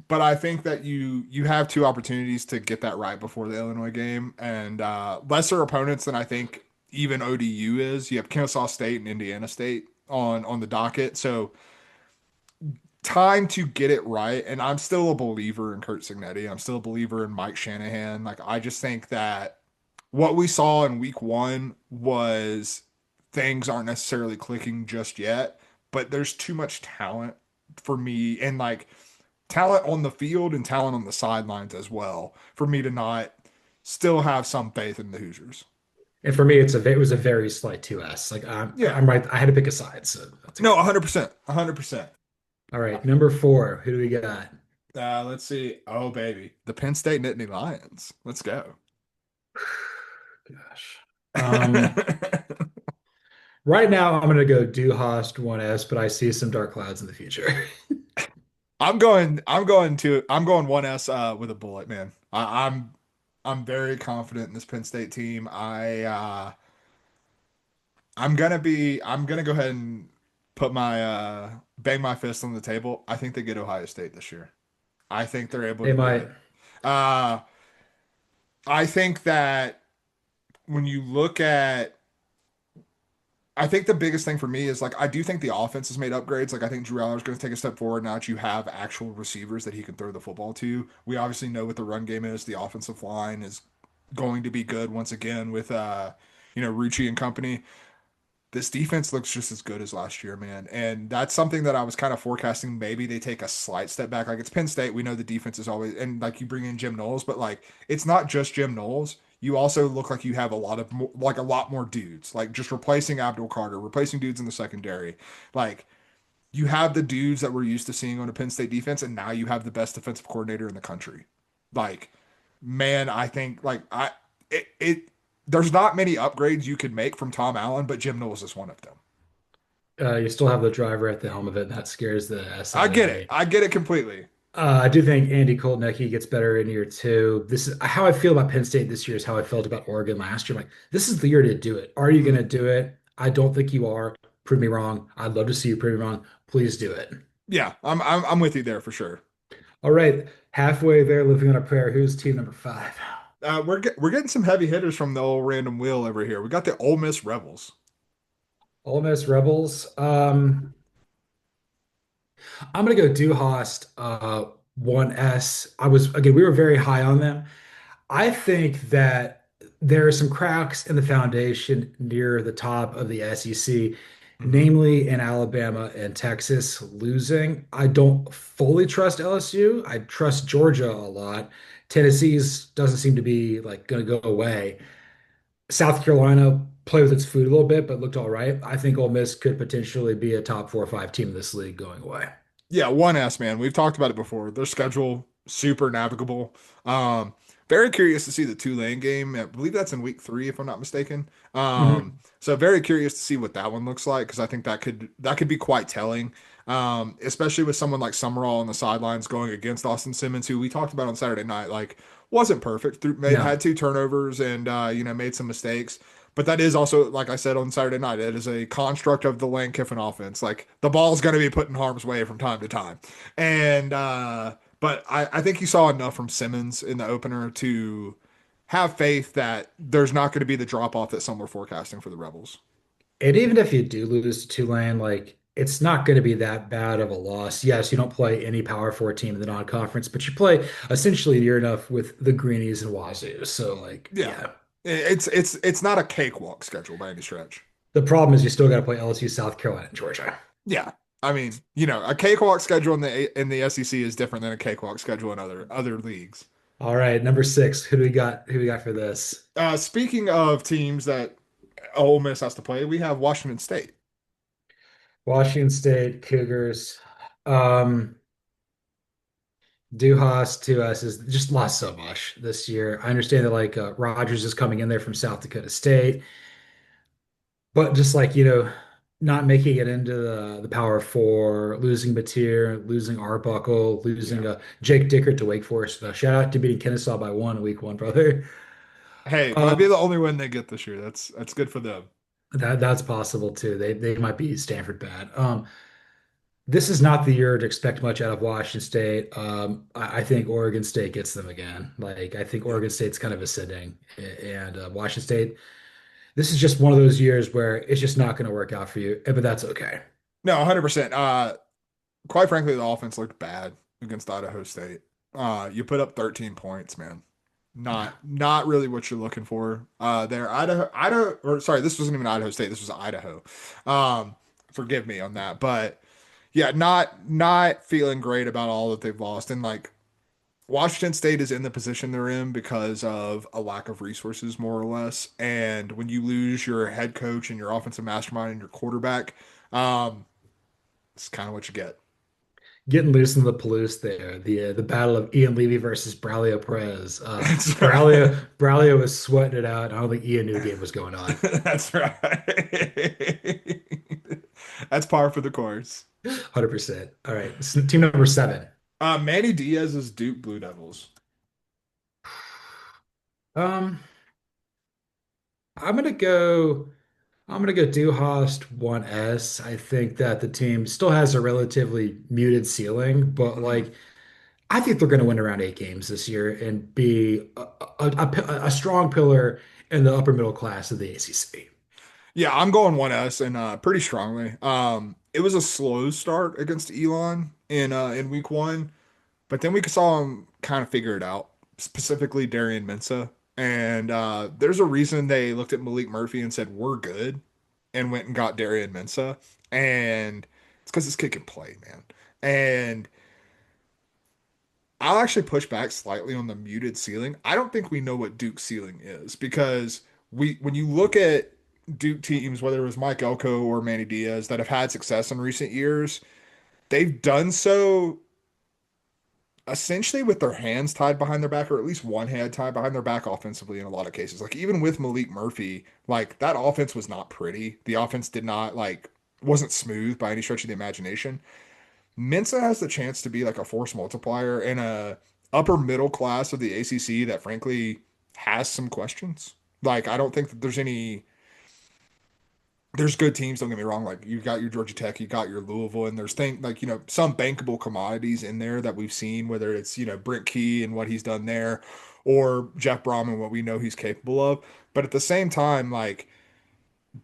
But I think that you have two opportunities to get that right before the Illinois game, and lesser opponents than I think even ODU is. You have Kennesaw State and Indiana State on the docket, so time to get it right. And I'm still a believer in Kurt Signetti. I'm still a believer in Mike Shanahan. Like I just think that what we saw in week one was things aren't necessarily clicking just yet, but there's too much talent for me and like talent on the field and talent on the sidelines as well for me to not still have some faith in the Hoosiers. And for me, it was a very slight 2S. Like Yeah. I'm right. I had to pick a side, so that's No, okay. 100%. 100%. All right, number four. Who do we got? Let's see. Oh, baby. The Penn State Nittany Lions. Let's go. Gosh. Right now, I'm gonna go do Host 1S, but I see some dark clouds in the future. I'm going 1S with a bullet, man. I'm very confident in this Penn State team. I'm gonna go ahead and put my bang my fist on the table. I think they get Ohio State this year. I think they're able They to do might. it. Uh I think that when you look at I think the biggest thing for me is like I do think the offense has made upgrades. Like I think Drew Aller's going to take a step forward now that you have actual receivers that he can throw the football to. We obviously know what the run game is. The offensive line is going to be good once again with Rucci and company. This defense looks just as good as last year, man. And that's something that I was kind of forecasting. Maybe they take a slight step back. Like it's Penn State. We know the defense is always, and like you bring in Jim Knowles, but like it's not just Jim Knowles. You also look like you have a lot more dudes, like just replacing Abdul Carter, replacing dudes in the secondary. Like you have the dudes that we're used to seeing on a Penn State defense, and now you have the best defensive coordinator in the country. Like, man, I think like it there's not many upgrades you could make from Tom Allen, but Jim Knowles is one of them. You still have the driver at the helm of it, and that scares the S I out of get it. me. I get it completely. I do think Andy Koltnicki gets better in year two. This is how I feel about Penn State this year is how I felt about Oregon last year. Like, this is the year to do it. Are you going Mhm. to do it? I don't think you are. Prove me wrong. I'd love to see you prove me wrong. Please do it. Yeah, I'm with you there for sure. All right. Halfway there, living on a prayer. Who's team number five? We're getting some heavy hitters from the old random wheel over here. We got the Ole Miss Rebels. Ole Miss Rebels. I'm gonna go Duhast 1S. We were very high on them. I think that there are some cracks in the foundation near the top of the SEC, Mhm. namely in Alabama and Texas losing. I don't fully trust LSU. I trust Georgia a lot. Tennessee's doesn't seem to be like going to go away. South Carolina played with its food a little bit, but looked all right. I think Ole Miss could potentially be a top 4 or 5 team in this league going away. Yeah, 1S, man. We've talked about it before. Their schedule super navigable. Um, Very curious to see the Tulane game. I believe that's in week 3, if I'm not mistaken. Mhm. So very curious to see what that one looks like because I think that could be quite telling. Especially with someone like Summerall on the sidelines going against Austin Simmons, who we talked about on Saturday night. Like wasn't perfect. No, Had two turnovers and made some mistakes. But that is also, like I said on Saturday night, it is a construct of the Lane Kiffin offense. Like the ball's going to be put in harm's way from time to time. And but I think you saw enough from Simmons in the opener to have faith that there's not going to be the drop off that some were forecasting for the Rebels. and even if you do lose to Tulane, like it's not going to be that bad of a loss. Yes, you don't play any Power Four team in the non-conference, but you play essentially near enough with the Greenies and Wazoo. So like, Yeah. yeah. It's not a cakewalk schedule by any stretch. The problem is you still got to play LSU, South Carolina, and Georgia. Yeah. I mean, a cakewalk schedule in the SEC is different than a cakewalk schedule in other leagues. All right, number six. Who do we got? Who we got for this? Speaking of teams that Ole Miss has to play, we have Washington State. Washington State Cougars. Um, Duhas to us is just lost so much this year. I understand that like Rogers is coming in there from South Dakota State, but just like not making it into the Power Four, losing Batir, losing Arbuckle, losing Yeah. Jake Dickert to Wake Forest. Shout out to beating Kennesaw by one week one, brother. Hey, might be Um, the only win they get this year. That's good for them. that's possible too. They might be Stanford bad. This is not the year to expect much out of Washington State. I think Oregon State gets them again. Like I think Yeah. Oregon State's kind of ascending, and Washington State. This is just one of those years where it's just not going to work out for you, but that's okay. No, 100%. Quite frankly, the offense looked bad against Idaho State. You put up 13 points, man. Yeah. Not really what you're looking for. There, or sorry, this wasn't even Idaho State. This was Idaho. Forgive me on that, but yeah, not feeling great about all that they've lost. And like Washington State is in the position they're in because of a lack of resources, more or less. And when you lose your head coach and your offensive mastermind and your quarterback, um, it's kind of what you get. Getting loose in the Palouse there, the battle of Ian Levy versus Braulio Perez. That's right. Braulio was sweating it out. I don't think Ian knew a game was going on. That's right. That's par for the course. 100%. All right, team number seven. Manny Diaz's Duke Blue Devils. Um, I'm gonna go. I'm gonna go Duhast 1S. I think that the team still has a relatively muted ceiling, but Mhm. like I think they're gonna win around 8 games this year and be a strong pillar in the upper middle class of the ACC. Yeah, I'm going 1S and pretty strongly. It was a slow start against Elon in week one, but then we saw him kind of figure it out, specifically Darian Mensah. And there's a reason they looked at Malik Murphy and said, "We're good," and went and got Darian Mensah. And it's because this kid can play, man. And I'll actually push back slightly on the muted ceiling. I don't think we know what Duke's ceiling is because when you look at Duke teams, whether it was Mike Elko or Manny Diaz that have had success in recent years, they've done so essentially with their hands tied behind their back, or at least one hand tied behind their back offensively in a lot of cases. Like even with Malik Murphy, like that offense was not pretty. The offense did not like wasn't smooth by any stretch of the imagination. Mensa has the chance to be like a force multiplier in a upper middle class of the ACC that frankly has some questions. Like I don't think that there's good teams, don't get me wrong. Like you got your Georgia Tech, you got your Louisville, and there's like, some bankable commodities in there that we've seen, whether it's, Brent Key and what he's done there, or Jeff Brom and what we know he's capable of. But at the same time, like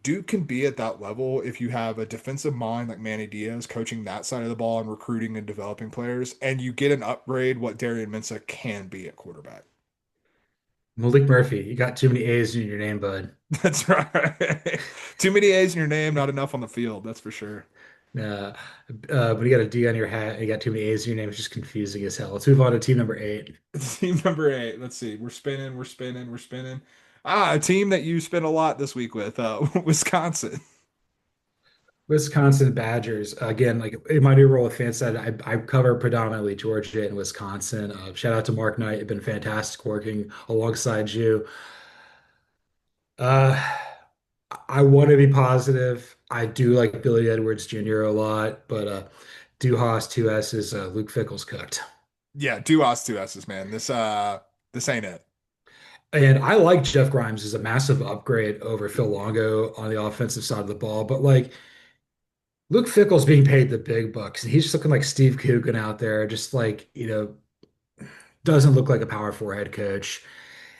Duke can be at that level if you have a defensive mind like Manny Diaz coaching that side of the ball and recruiting and developing players, and you get an upgrade what Darian Mensah can be at quarterback. Malik Murphy, you got too many A's in your name, bud. That's right. Too many A's in your name, not enough on the field. That's for sure. Uh, but you got a D on your hat and you got too many A's in your name. It's just confusing as hell. Let's move on to team number eight. Team number eight. Let's see. We're spinning. We're spinning. We're spinning. A team that you spent a lot this week with, Wisconsin. Wisconsin Badgers. Again, like in my new role with FanSide, I cover predominantly Georgia and Wisconsin. Shout out to Mark Knight. It's been fantastic working alongside you. Uh, I want to be positive. I do like Billy Edwards Jr. a lot, but Duhas 2S is Luke Fickle's cooked. Yeah, two O's, two S's, man. this ain't it. And I like Jeff Grimes as a massive upgrade over Phil Longo on the offensive side of the ball, but like Luke Fickell's being paid the big bucks, and he's just looking like Steve Coogan out there, just like, doesn't look like a Power Four head coach.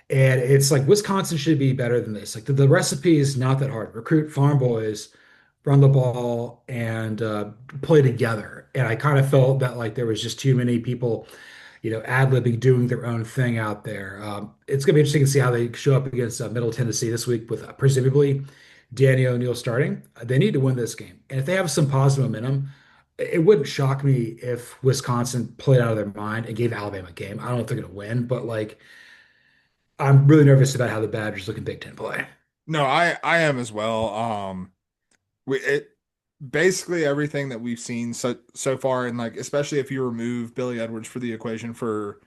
And it's like Wisconsin should be better than this. Like the recipe is not that hard. Recruit farm boys, run the ball, and play together. And I kind of felt that like there was just too many people, ad-libbing, doing their own thing out there. It's gonna be interesting to see how they show up against Middle Tennessee this week with presumably Danny O'Neal starting. They need to win this game, and if they have some positive momentum, it wouldn't shock me if Wisconsin played out of their mind and gave Alabama a game. I don't know if they're gonna win, but like I'm really nervous about how the Badgers look in Big Ten play. No, I am as well. It basically everything that we've seen so far, and like especially if you remove Billy Edwards for the equation for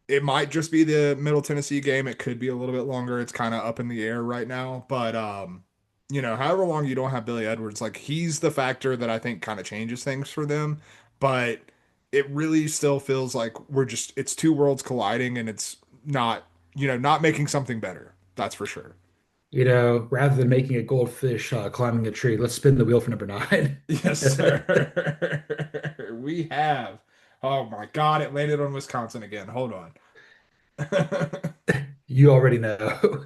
it might just be the Middle Tennessee game. It could be a little bit longer. It's kind of up in the air right now. But however long you don't have Billy Edwards, like he's the factor that I think kind of changes things for them. But it really still feels like it's two worlds colliding and it's not, not making something better. That's for sure. Rather than making a goldfish climbing a tree, let's spin the wheel for number nine. Yes, sir. We have. Oh my God, it landed on Wisconsin again. Hold on. You already know.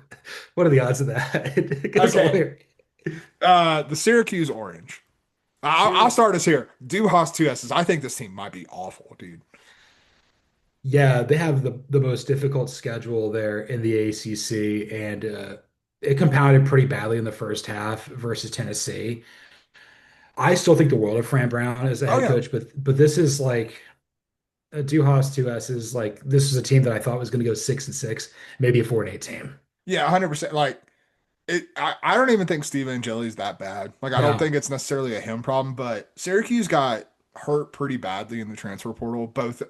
What are the odds of that? Because Okay. The Syracuse Orange. I'll start us here. Duhas two S's. I think this team might be awful, dude. Yeah, they have the most difficult schedule there in the ACC, and it compounded pretty badly in the first half versus Tennessee. I still think the world of Fran Brown as a Oh head yeah. coach, but this is like Duhas 2S is like this is a team that I thought was going to go 6-6, maybe a 4-8 team. Yeah, 100%. Like I don't even think Steve Angeli's that bad. Like I don't No, think it's necessarily a him problem, but Syracuse got hurt pretty badly in the transfer portal, both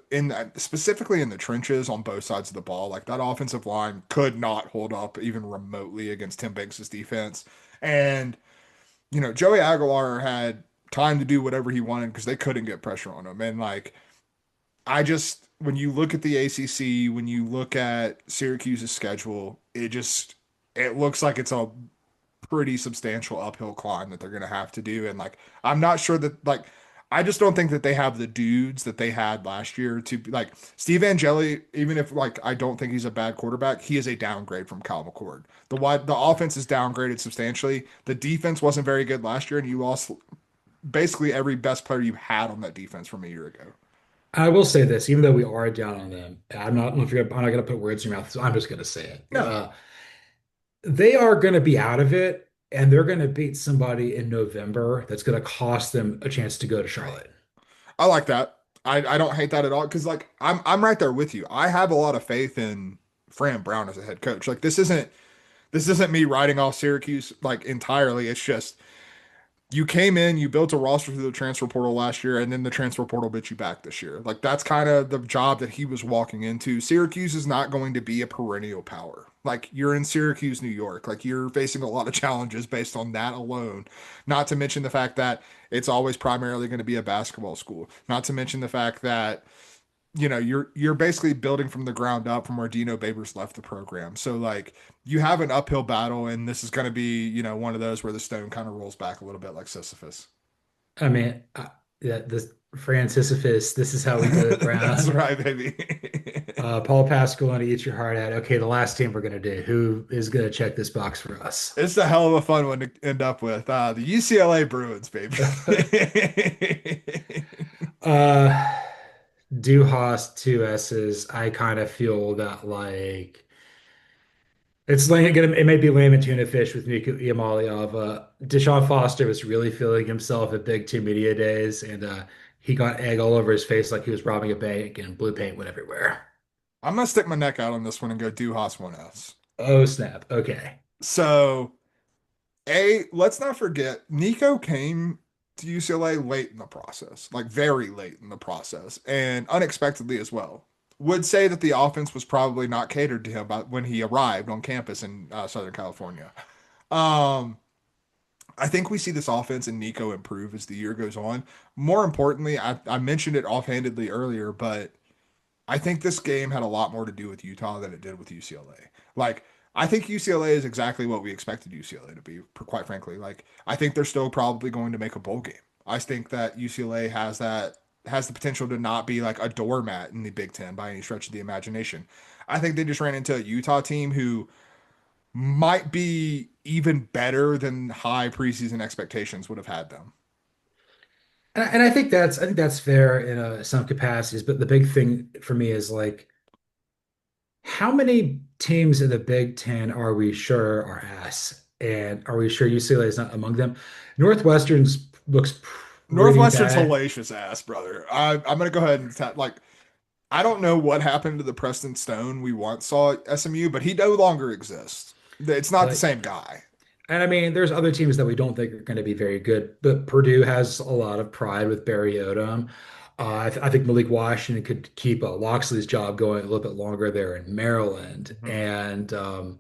specifically in the trenches on both sides of the ball. Like that offensive line could not hold up even remotely against Tim Banks' defense. And Joey Aguilar had time to do whatever he wanted because they couldn't get pressure on him. And like when you look at the ACC, when you look at Syracuse's schedule, it looks like it's a pretty substantial uphill climb that they're going to have to do. And like, I'm not sure that like, I just don't think that they have the dudes that they had last year to like Steve Angeli, even if like I don't think he's a bad quarterback, he is a downgrade from Kyle McCord. The offense is downgraded substantially. The defense wasn't very good last year, and you lost basically every best player you had on that defense from a year ago. I will say this, even though we are down on them, I'm not going to put words in your mouth, so I'm just going to say it. No, They are going to be out of it, and they're going to beat somebody in November that's going to cost them a chance to go to Charlotte. I like that. I don't hate that at all because like I'm right there with you. I have a lot of faith in Fran Brown as a head coach. Like this isn't me writing off Syracuse like entirely. It's just you came in, you built a roster through the transfer portal last year, and then the transfer portal bit you back this year. Like that's kind of the job that he was walking into. Syracuse is not going to be a perennial power. Like you're in Syracuse, New York. Like you're facing a lot of challenges based on that alone. Not to mention the fact that it's always primarily going to be a basketball school. Not to mention the fact that you're basically building from the ground up from where Dino Babers left the program. So like you have an uphill battle, and this is going to be one of those where the stone kind of rolls back a little bit like Sisyphus. I mean, yeah, this Francis, this is how we do it, That's Brown. right, baby. Paul Pascal and eat your heart out. Okay, the last team we're going to do. Who is going to check this box for us? It's a hell of a fun one to end up with. The UCLA Bruins, baby. uh, Duhas two S's. I kind of feel that like it may be lamb and tuna fish with Nico Iamaleava. Deshaun Foster was really feeling himself at Big Two Media Days, and he got egg all over his face like he was robbing a bank, and blue paint went everywhere. I'm gonna stick my neck out on this one and go do Haas 1S. Oh snap! Okay. So let's not forget, Nico came to UCLA late in the process, like very late in the process, and unexpectedly as well. Would say that the offense was probably not catered to him when he arrived on campus in Southern California. Um, I think we see this offense and Nico improve as the year goes on. More importantly, I mentioned it offhandedly earlier, but I think this game had a lot more to do with Utah than it did with UCLA. Like, I think UCLA is exactly what we expected UCLA to be, quite frankly. Like, I think they're still probably going to make a bowl game. I think that UCLA has the potential to not be like a doormat in the Big Ten by any stretch of the imagination. I think they just ran into a Utah team who might be even better than high preseason expectations would have had them. And I think that's fair in some capacities. But the big thing for me is like, how many teams in the Big Ten are we sure are ass? And are we sure UCLA is not among them? Northwestern's looks pretty Northwestern's bad. hellacious ass, brother. I'm gonna go ahead and like I don't know what happened to the Preston Stone we once saw at SMU, but he no longer exists. It's not the Like, same guy. and I mean, there's other teams that we don't think are going to be very good, but Purdue has a lot of pride with Barry Odom. I think Malik Washington could keep Loxley's job going a little bit longer there in Maryland, Mhm. and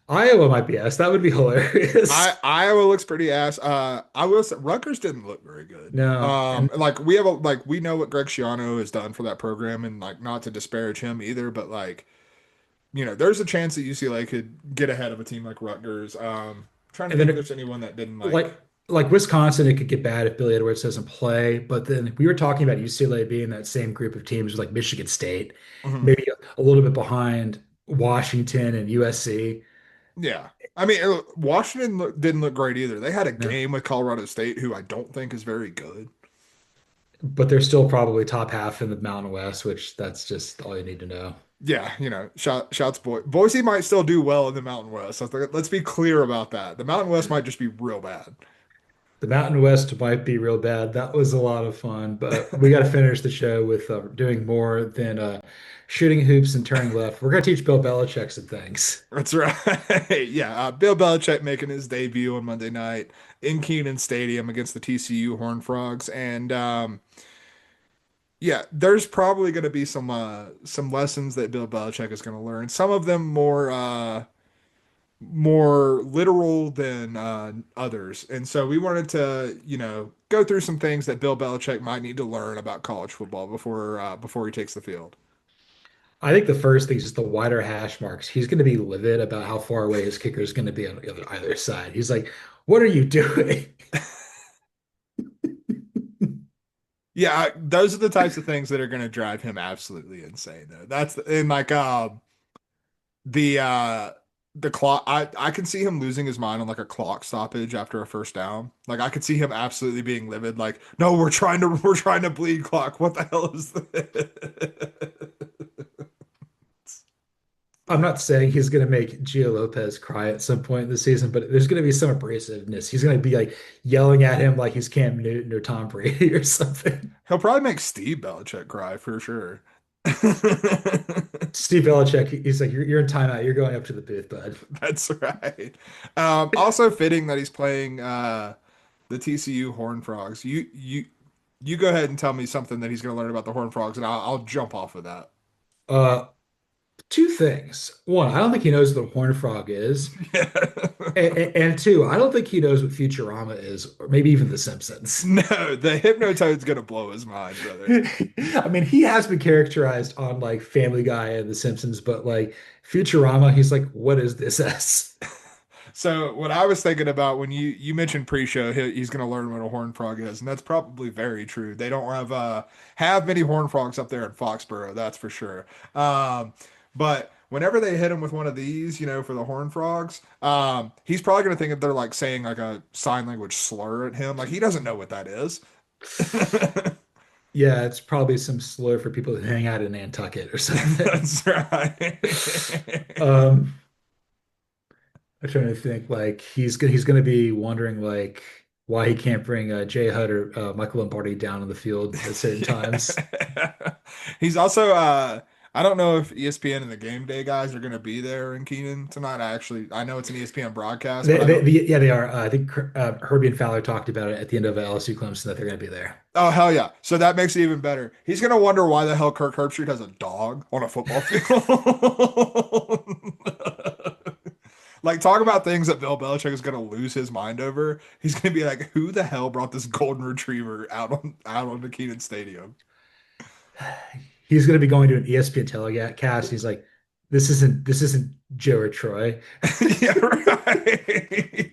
Iowa might be yes, that would be hilarious. Iowa looks pretty ass. I will say Rutgers didn't look very good. No, and Like we have a like we know what Greg Schiano has done for that program, and like not to disparage him either, but like there's a chance that UCLA could get ahead of a team like Rutgers. Trying to and think if then there's anyone that didn't like like Wisconsin, it could get bad if Billy Edwards doesn't play. But then we were talking about UCLA being that same group of teams like Michigan State, Mhm. maybe a little bit behind Washington and USC. Yeah. I mean, Washington didn't look great either. They had a No, game with Colorado State, who I don't think is very good. but they're still probably top half in the Mountain West, which that's just all you need to know. Yeah, shouts Boise might still do well in the Mountain West. Let's be clear about that. The Mountain West might just be real bad. The Mountain West might be real bad. That was a lot of fun, but we got to finish the show with doing more than shooting hoops and turning left. We're going to teach Bill Belichick some things. That's right. Yeah, Bill Belichick making his debut on Monday night in Kenan Stadium against the TCU Horned Frogs, and yeah, there's probably going to be some lessons that Bill Belichick is going to learn. Some of them more literal than others. And so we wanted to, go through some things that Bill Belichick might need to learn about college football before he takes the field. I think the first thing is just the wider hash marks. He's going to be livid about how far away his kicker is going to be on either side. He's like, "What are you doing?" Yeah, those are the types of things that are going to drive him absolutely insane though. And like the the clock I can see him losing his mind on like a clock stoppage after a first down. Like I could see him absolutely being livid like, "No, we're trying to bleed clock. What the hell is this?" I'm not saying he's going to make Gio Lopez cry at some point in the season, but there's going to be some abrasiveness. He's going to be like yelling at him like he's Cam Newton or Tom Brady or something. He'll probably make Steve Belichick cry for sure. Steve Belichick, he's like, you're in timeout. You're going up to the booth, bud." That's right. Also fitting that he's playing the TCU Horned Frogs. You go ahead and tell me something that he's going to learn about the Horned Frogs, and I'll jump off of that. Uh, Two things. One, I don't think he knows what a horned frog is. And two, I don't think he knows what Futurama is, or maybe even The Simpsons. No, the Hypnotoad's going to blow his mind, brother. I mean, he has been characterized on like Family Guy and The Simpsons, but like Futurama, he's like, what is this S? So what I was thinking about when you mentioned pre-show, he's going to learn what a horned frog is, and that's probably very true. They don't have many horned frogs up there in Foxborough, that's for sure. But whenever they hit him with one of these, for the horned frogs, he's probably going to think that they're like saying like a sign language slur at him. Like he doesn't know what that is. Yeah, it's probably some slur for people who hang out in Nantucket or something. That's right. Um, I'm trying to think like he's gonna be wondering like why he can't bring Jay Hutt or Michael Lombardi down on the field at certain times. Yeah. He's also I don't know if ESPN and the game day guys are going to be there in Keenan tonight. I know it's an ESPN broadcast, but I don't. Yeah, they are. I think Herbie and Fowler talked about it at the end of LSU Clemson that they're going to be there. Oh hell yeah! So that makes it even better. He's going to wonder why the hell Kirk Herbstreit has a dog on a football field. Like talk about things that Bill Belichick is going to lose his mind over. He's going to be like, "Who the hell brought this golden retriever out onto Keenan Stadium?" he's going to be going to an ESPN telecast. He's like, this isn't Joe or Troy. Yeah, right.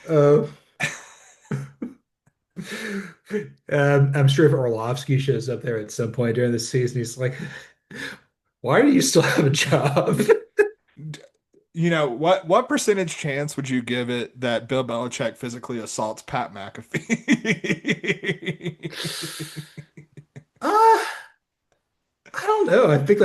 Uh, I'm sure if Orlovsky shows up there at some point during the season, he's like, "Why do you still have a job?" What percentage chance would you give it that Bill Belichick physically assaults Pat McAfee? Uh, I don't know. I think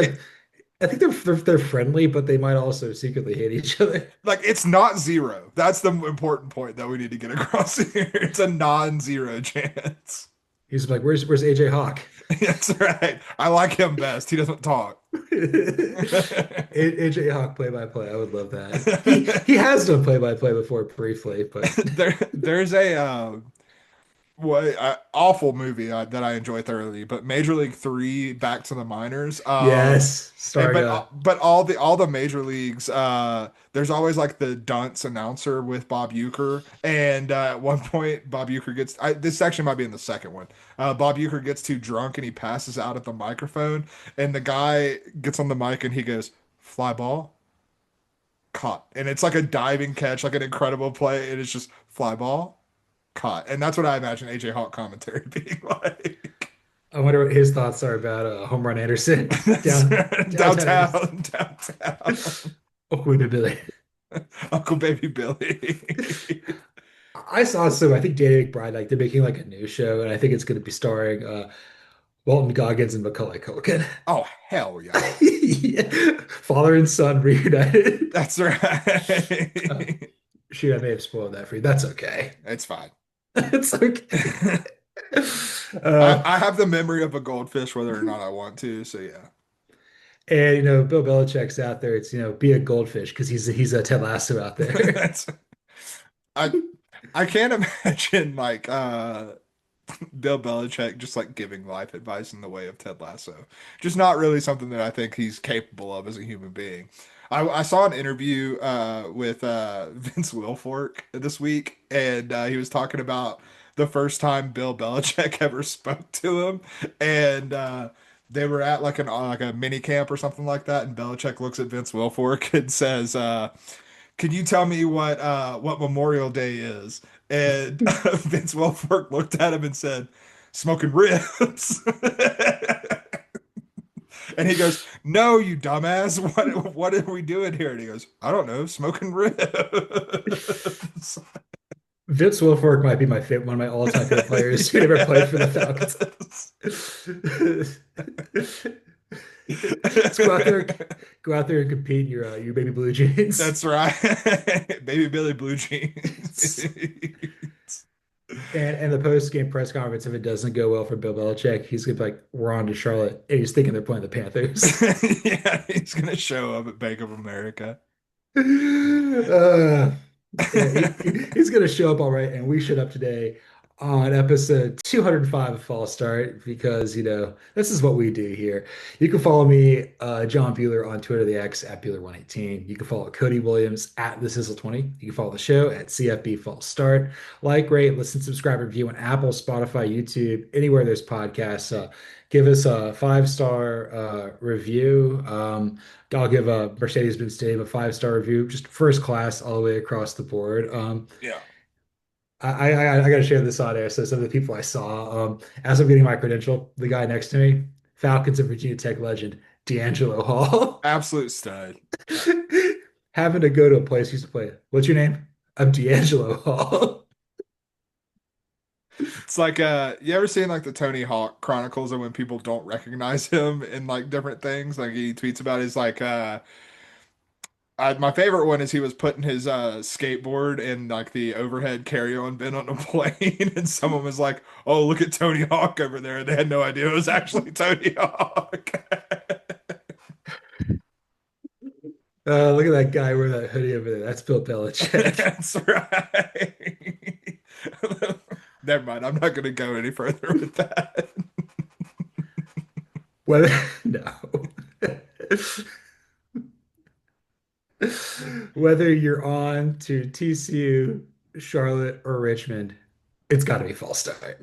they're friendly, but they might also secretly hate each other. Like it's not zero. That's the important point that we need to get across here. It's a non-zero chance. He's like, "Where's AJ Hawk?" That's right. I like him best. He doesn't talk. AJ Hawk play-by-play. I would love that. He has done play-by-play before briefly, but There's a awful movie that I enjoy thoroughly, but Major League Three, Back to the Minors. yes, And, starring but all the major leagues, there's always like the dunce announcer with Bob Uecker, and at one point Bob Uecker this actually might be in the second one. Bob Uecker gets too drunk and he passes out at the microphone, and the guy gets on the mic and he goes, "Fly ball, caught," and it's like a diving catch, like an incredible play, and it's just fly ball, caught, and that's what I imagine AJ Hawk commentary being like. I wonder what his thoughts are about Home Run Anderson downtown. Downtown. Oh, wait a Billy. Uncle Baby Billy. I saw some. I think Danny McBride, like they're making like a new show, and I think it's going to be starring Walton Goggins and Macaulay Culkin. Oh, hell yeah. Yeah. Father and son reunited. That's Uh, right. shoot, I may have spoiled that for you. That's okay. It's fine. It's okay. I have the memory of a goldfish, whether or not I want to. So yeah. And Bill Belichick's out there. It's be a goldfish because he's a Ted Lasso out there. That's I I can't imagine like Bill Belichick just like giving life advice in the way of Ted Lasso. Just not really something that I think he's capable of as a human being. I saw an interview with Vince Wilfork this week, and he was talking about the first time Bill Belichick ever spoke to him, and they were at like a mini camp or something like that, and Belichick looks at Vince Wilfork and says, "Can you tell me what Memorial Day is?" And Vince Wilfork looked at him and said, "Smoking ribs." And he goes, "No, you dumbass. What are we doing here?" And he goes, "I don't know, smoking ribs." Vince Wilfork might be one of my all-time favorite players who never played for the Falcons. Let's go out there and compete in your baby blue jeans. That's right. Baby Billy Blue Jeans. And the post-game press conference, if it doesn't go well for Bill Belichick, he's gonna be like, "We're on to Charlotte," and he's thinking they're playing the Panthers. Yeah, he's gonna show up at Bank of America. Uh, yeah, he's gonna show up all right, and we showed up today on episode 205 of Fall Start because this is what we do here. You can follow me, John Buhler, on Twitter, the X at Buhler118. You can follow Cody Williams at the Sizzle20. You can follow the show at CFP Fall Start. Like, rate, listen, subscribe, review on Apple, Spotify, YouTube, anywhere there's podcasts. Give us a 5-star review. I'll give a Mercedes-Benz Stadium a 5-star review, just first class all the way across the board. Yeah. I got to share this on air. So some of the people I saw, as I'm getting my credential, the guy next to me, Falcons and Virginia Tech legend, D'Angelo Hall, Absolute stud. having to go to a place he used to play. What's your name? I'm D'Angelo Hall. It's like you ever seen like the Tony Hawk Chronicles of when people don't recognize him in like different things? Like he tweets about his like my favorite one is he was putting his skateboard in like the overhead carry-on bin on a plane, and someone was like, "Oh, look at Tony Hawk over there." And they had no idea it was actually Tony Hawk. Look at that guy wearing that hoodie over there. That's Bill Belichick. That's right. Never mind. I'm not going to go any further with that. Whether no. Whether you're on to TCU, Charlotte, or Richmond, it's got to be false start.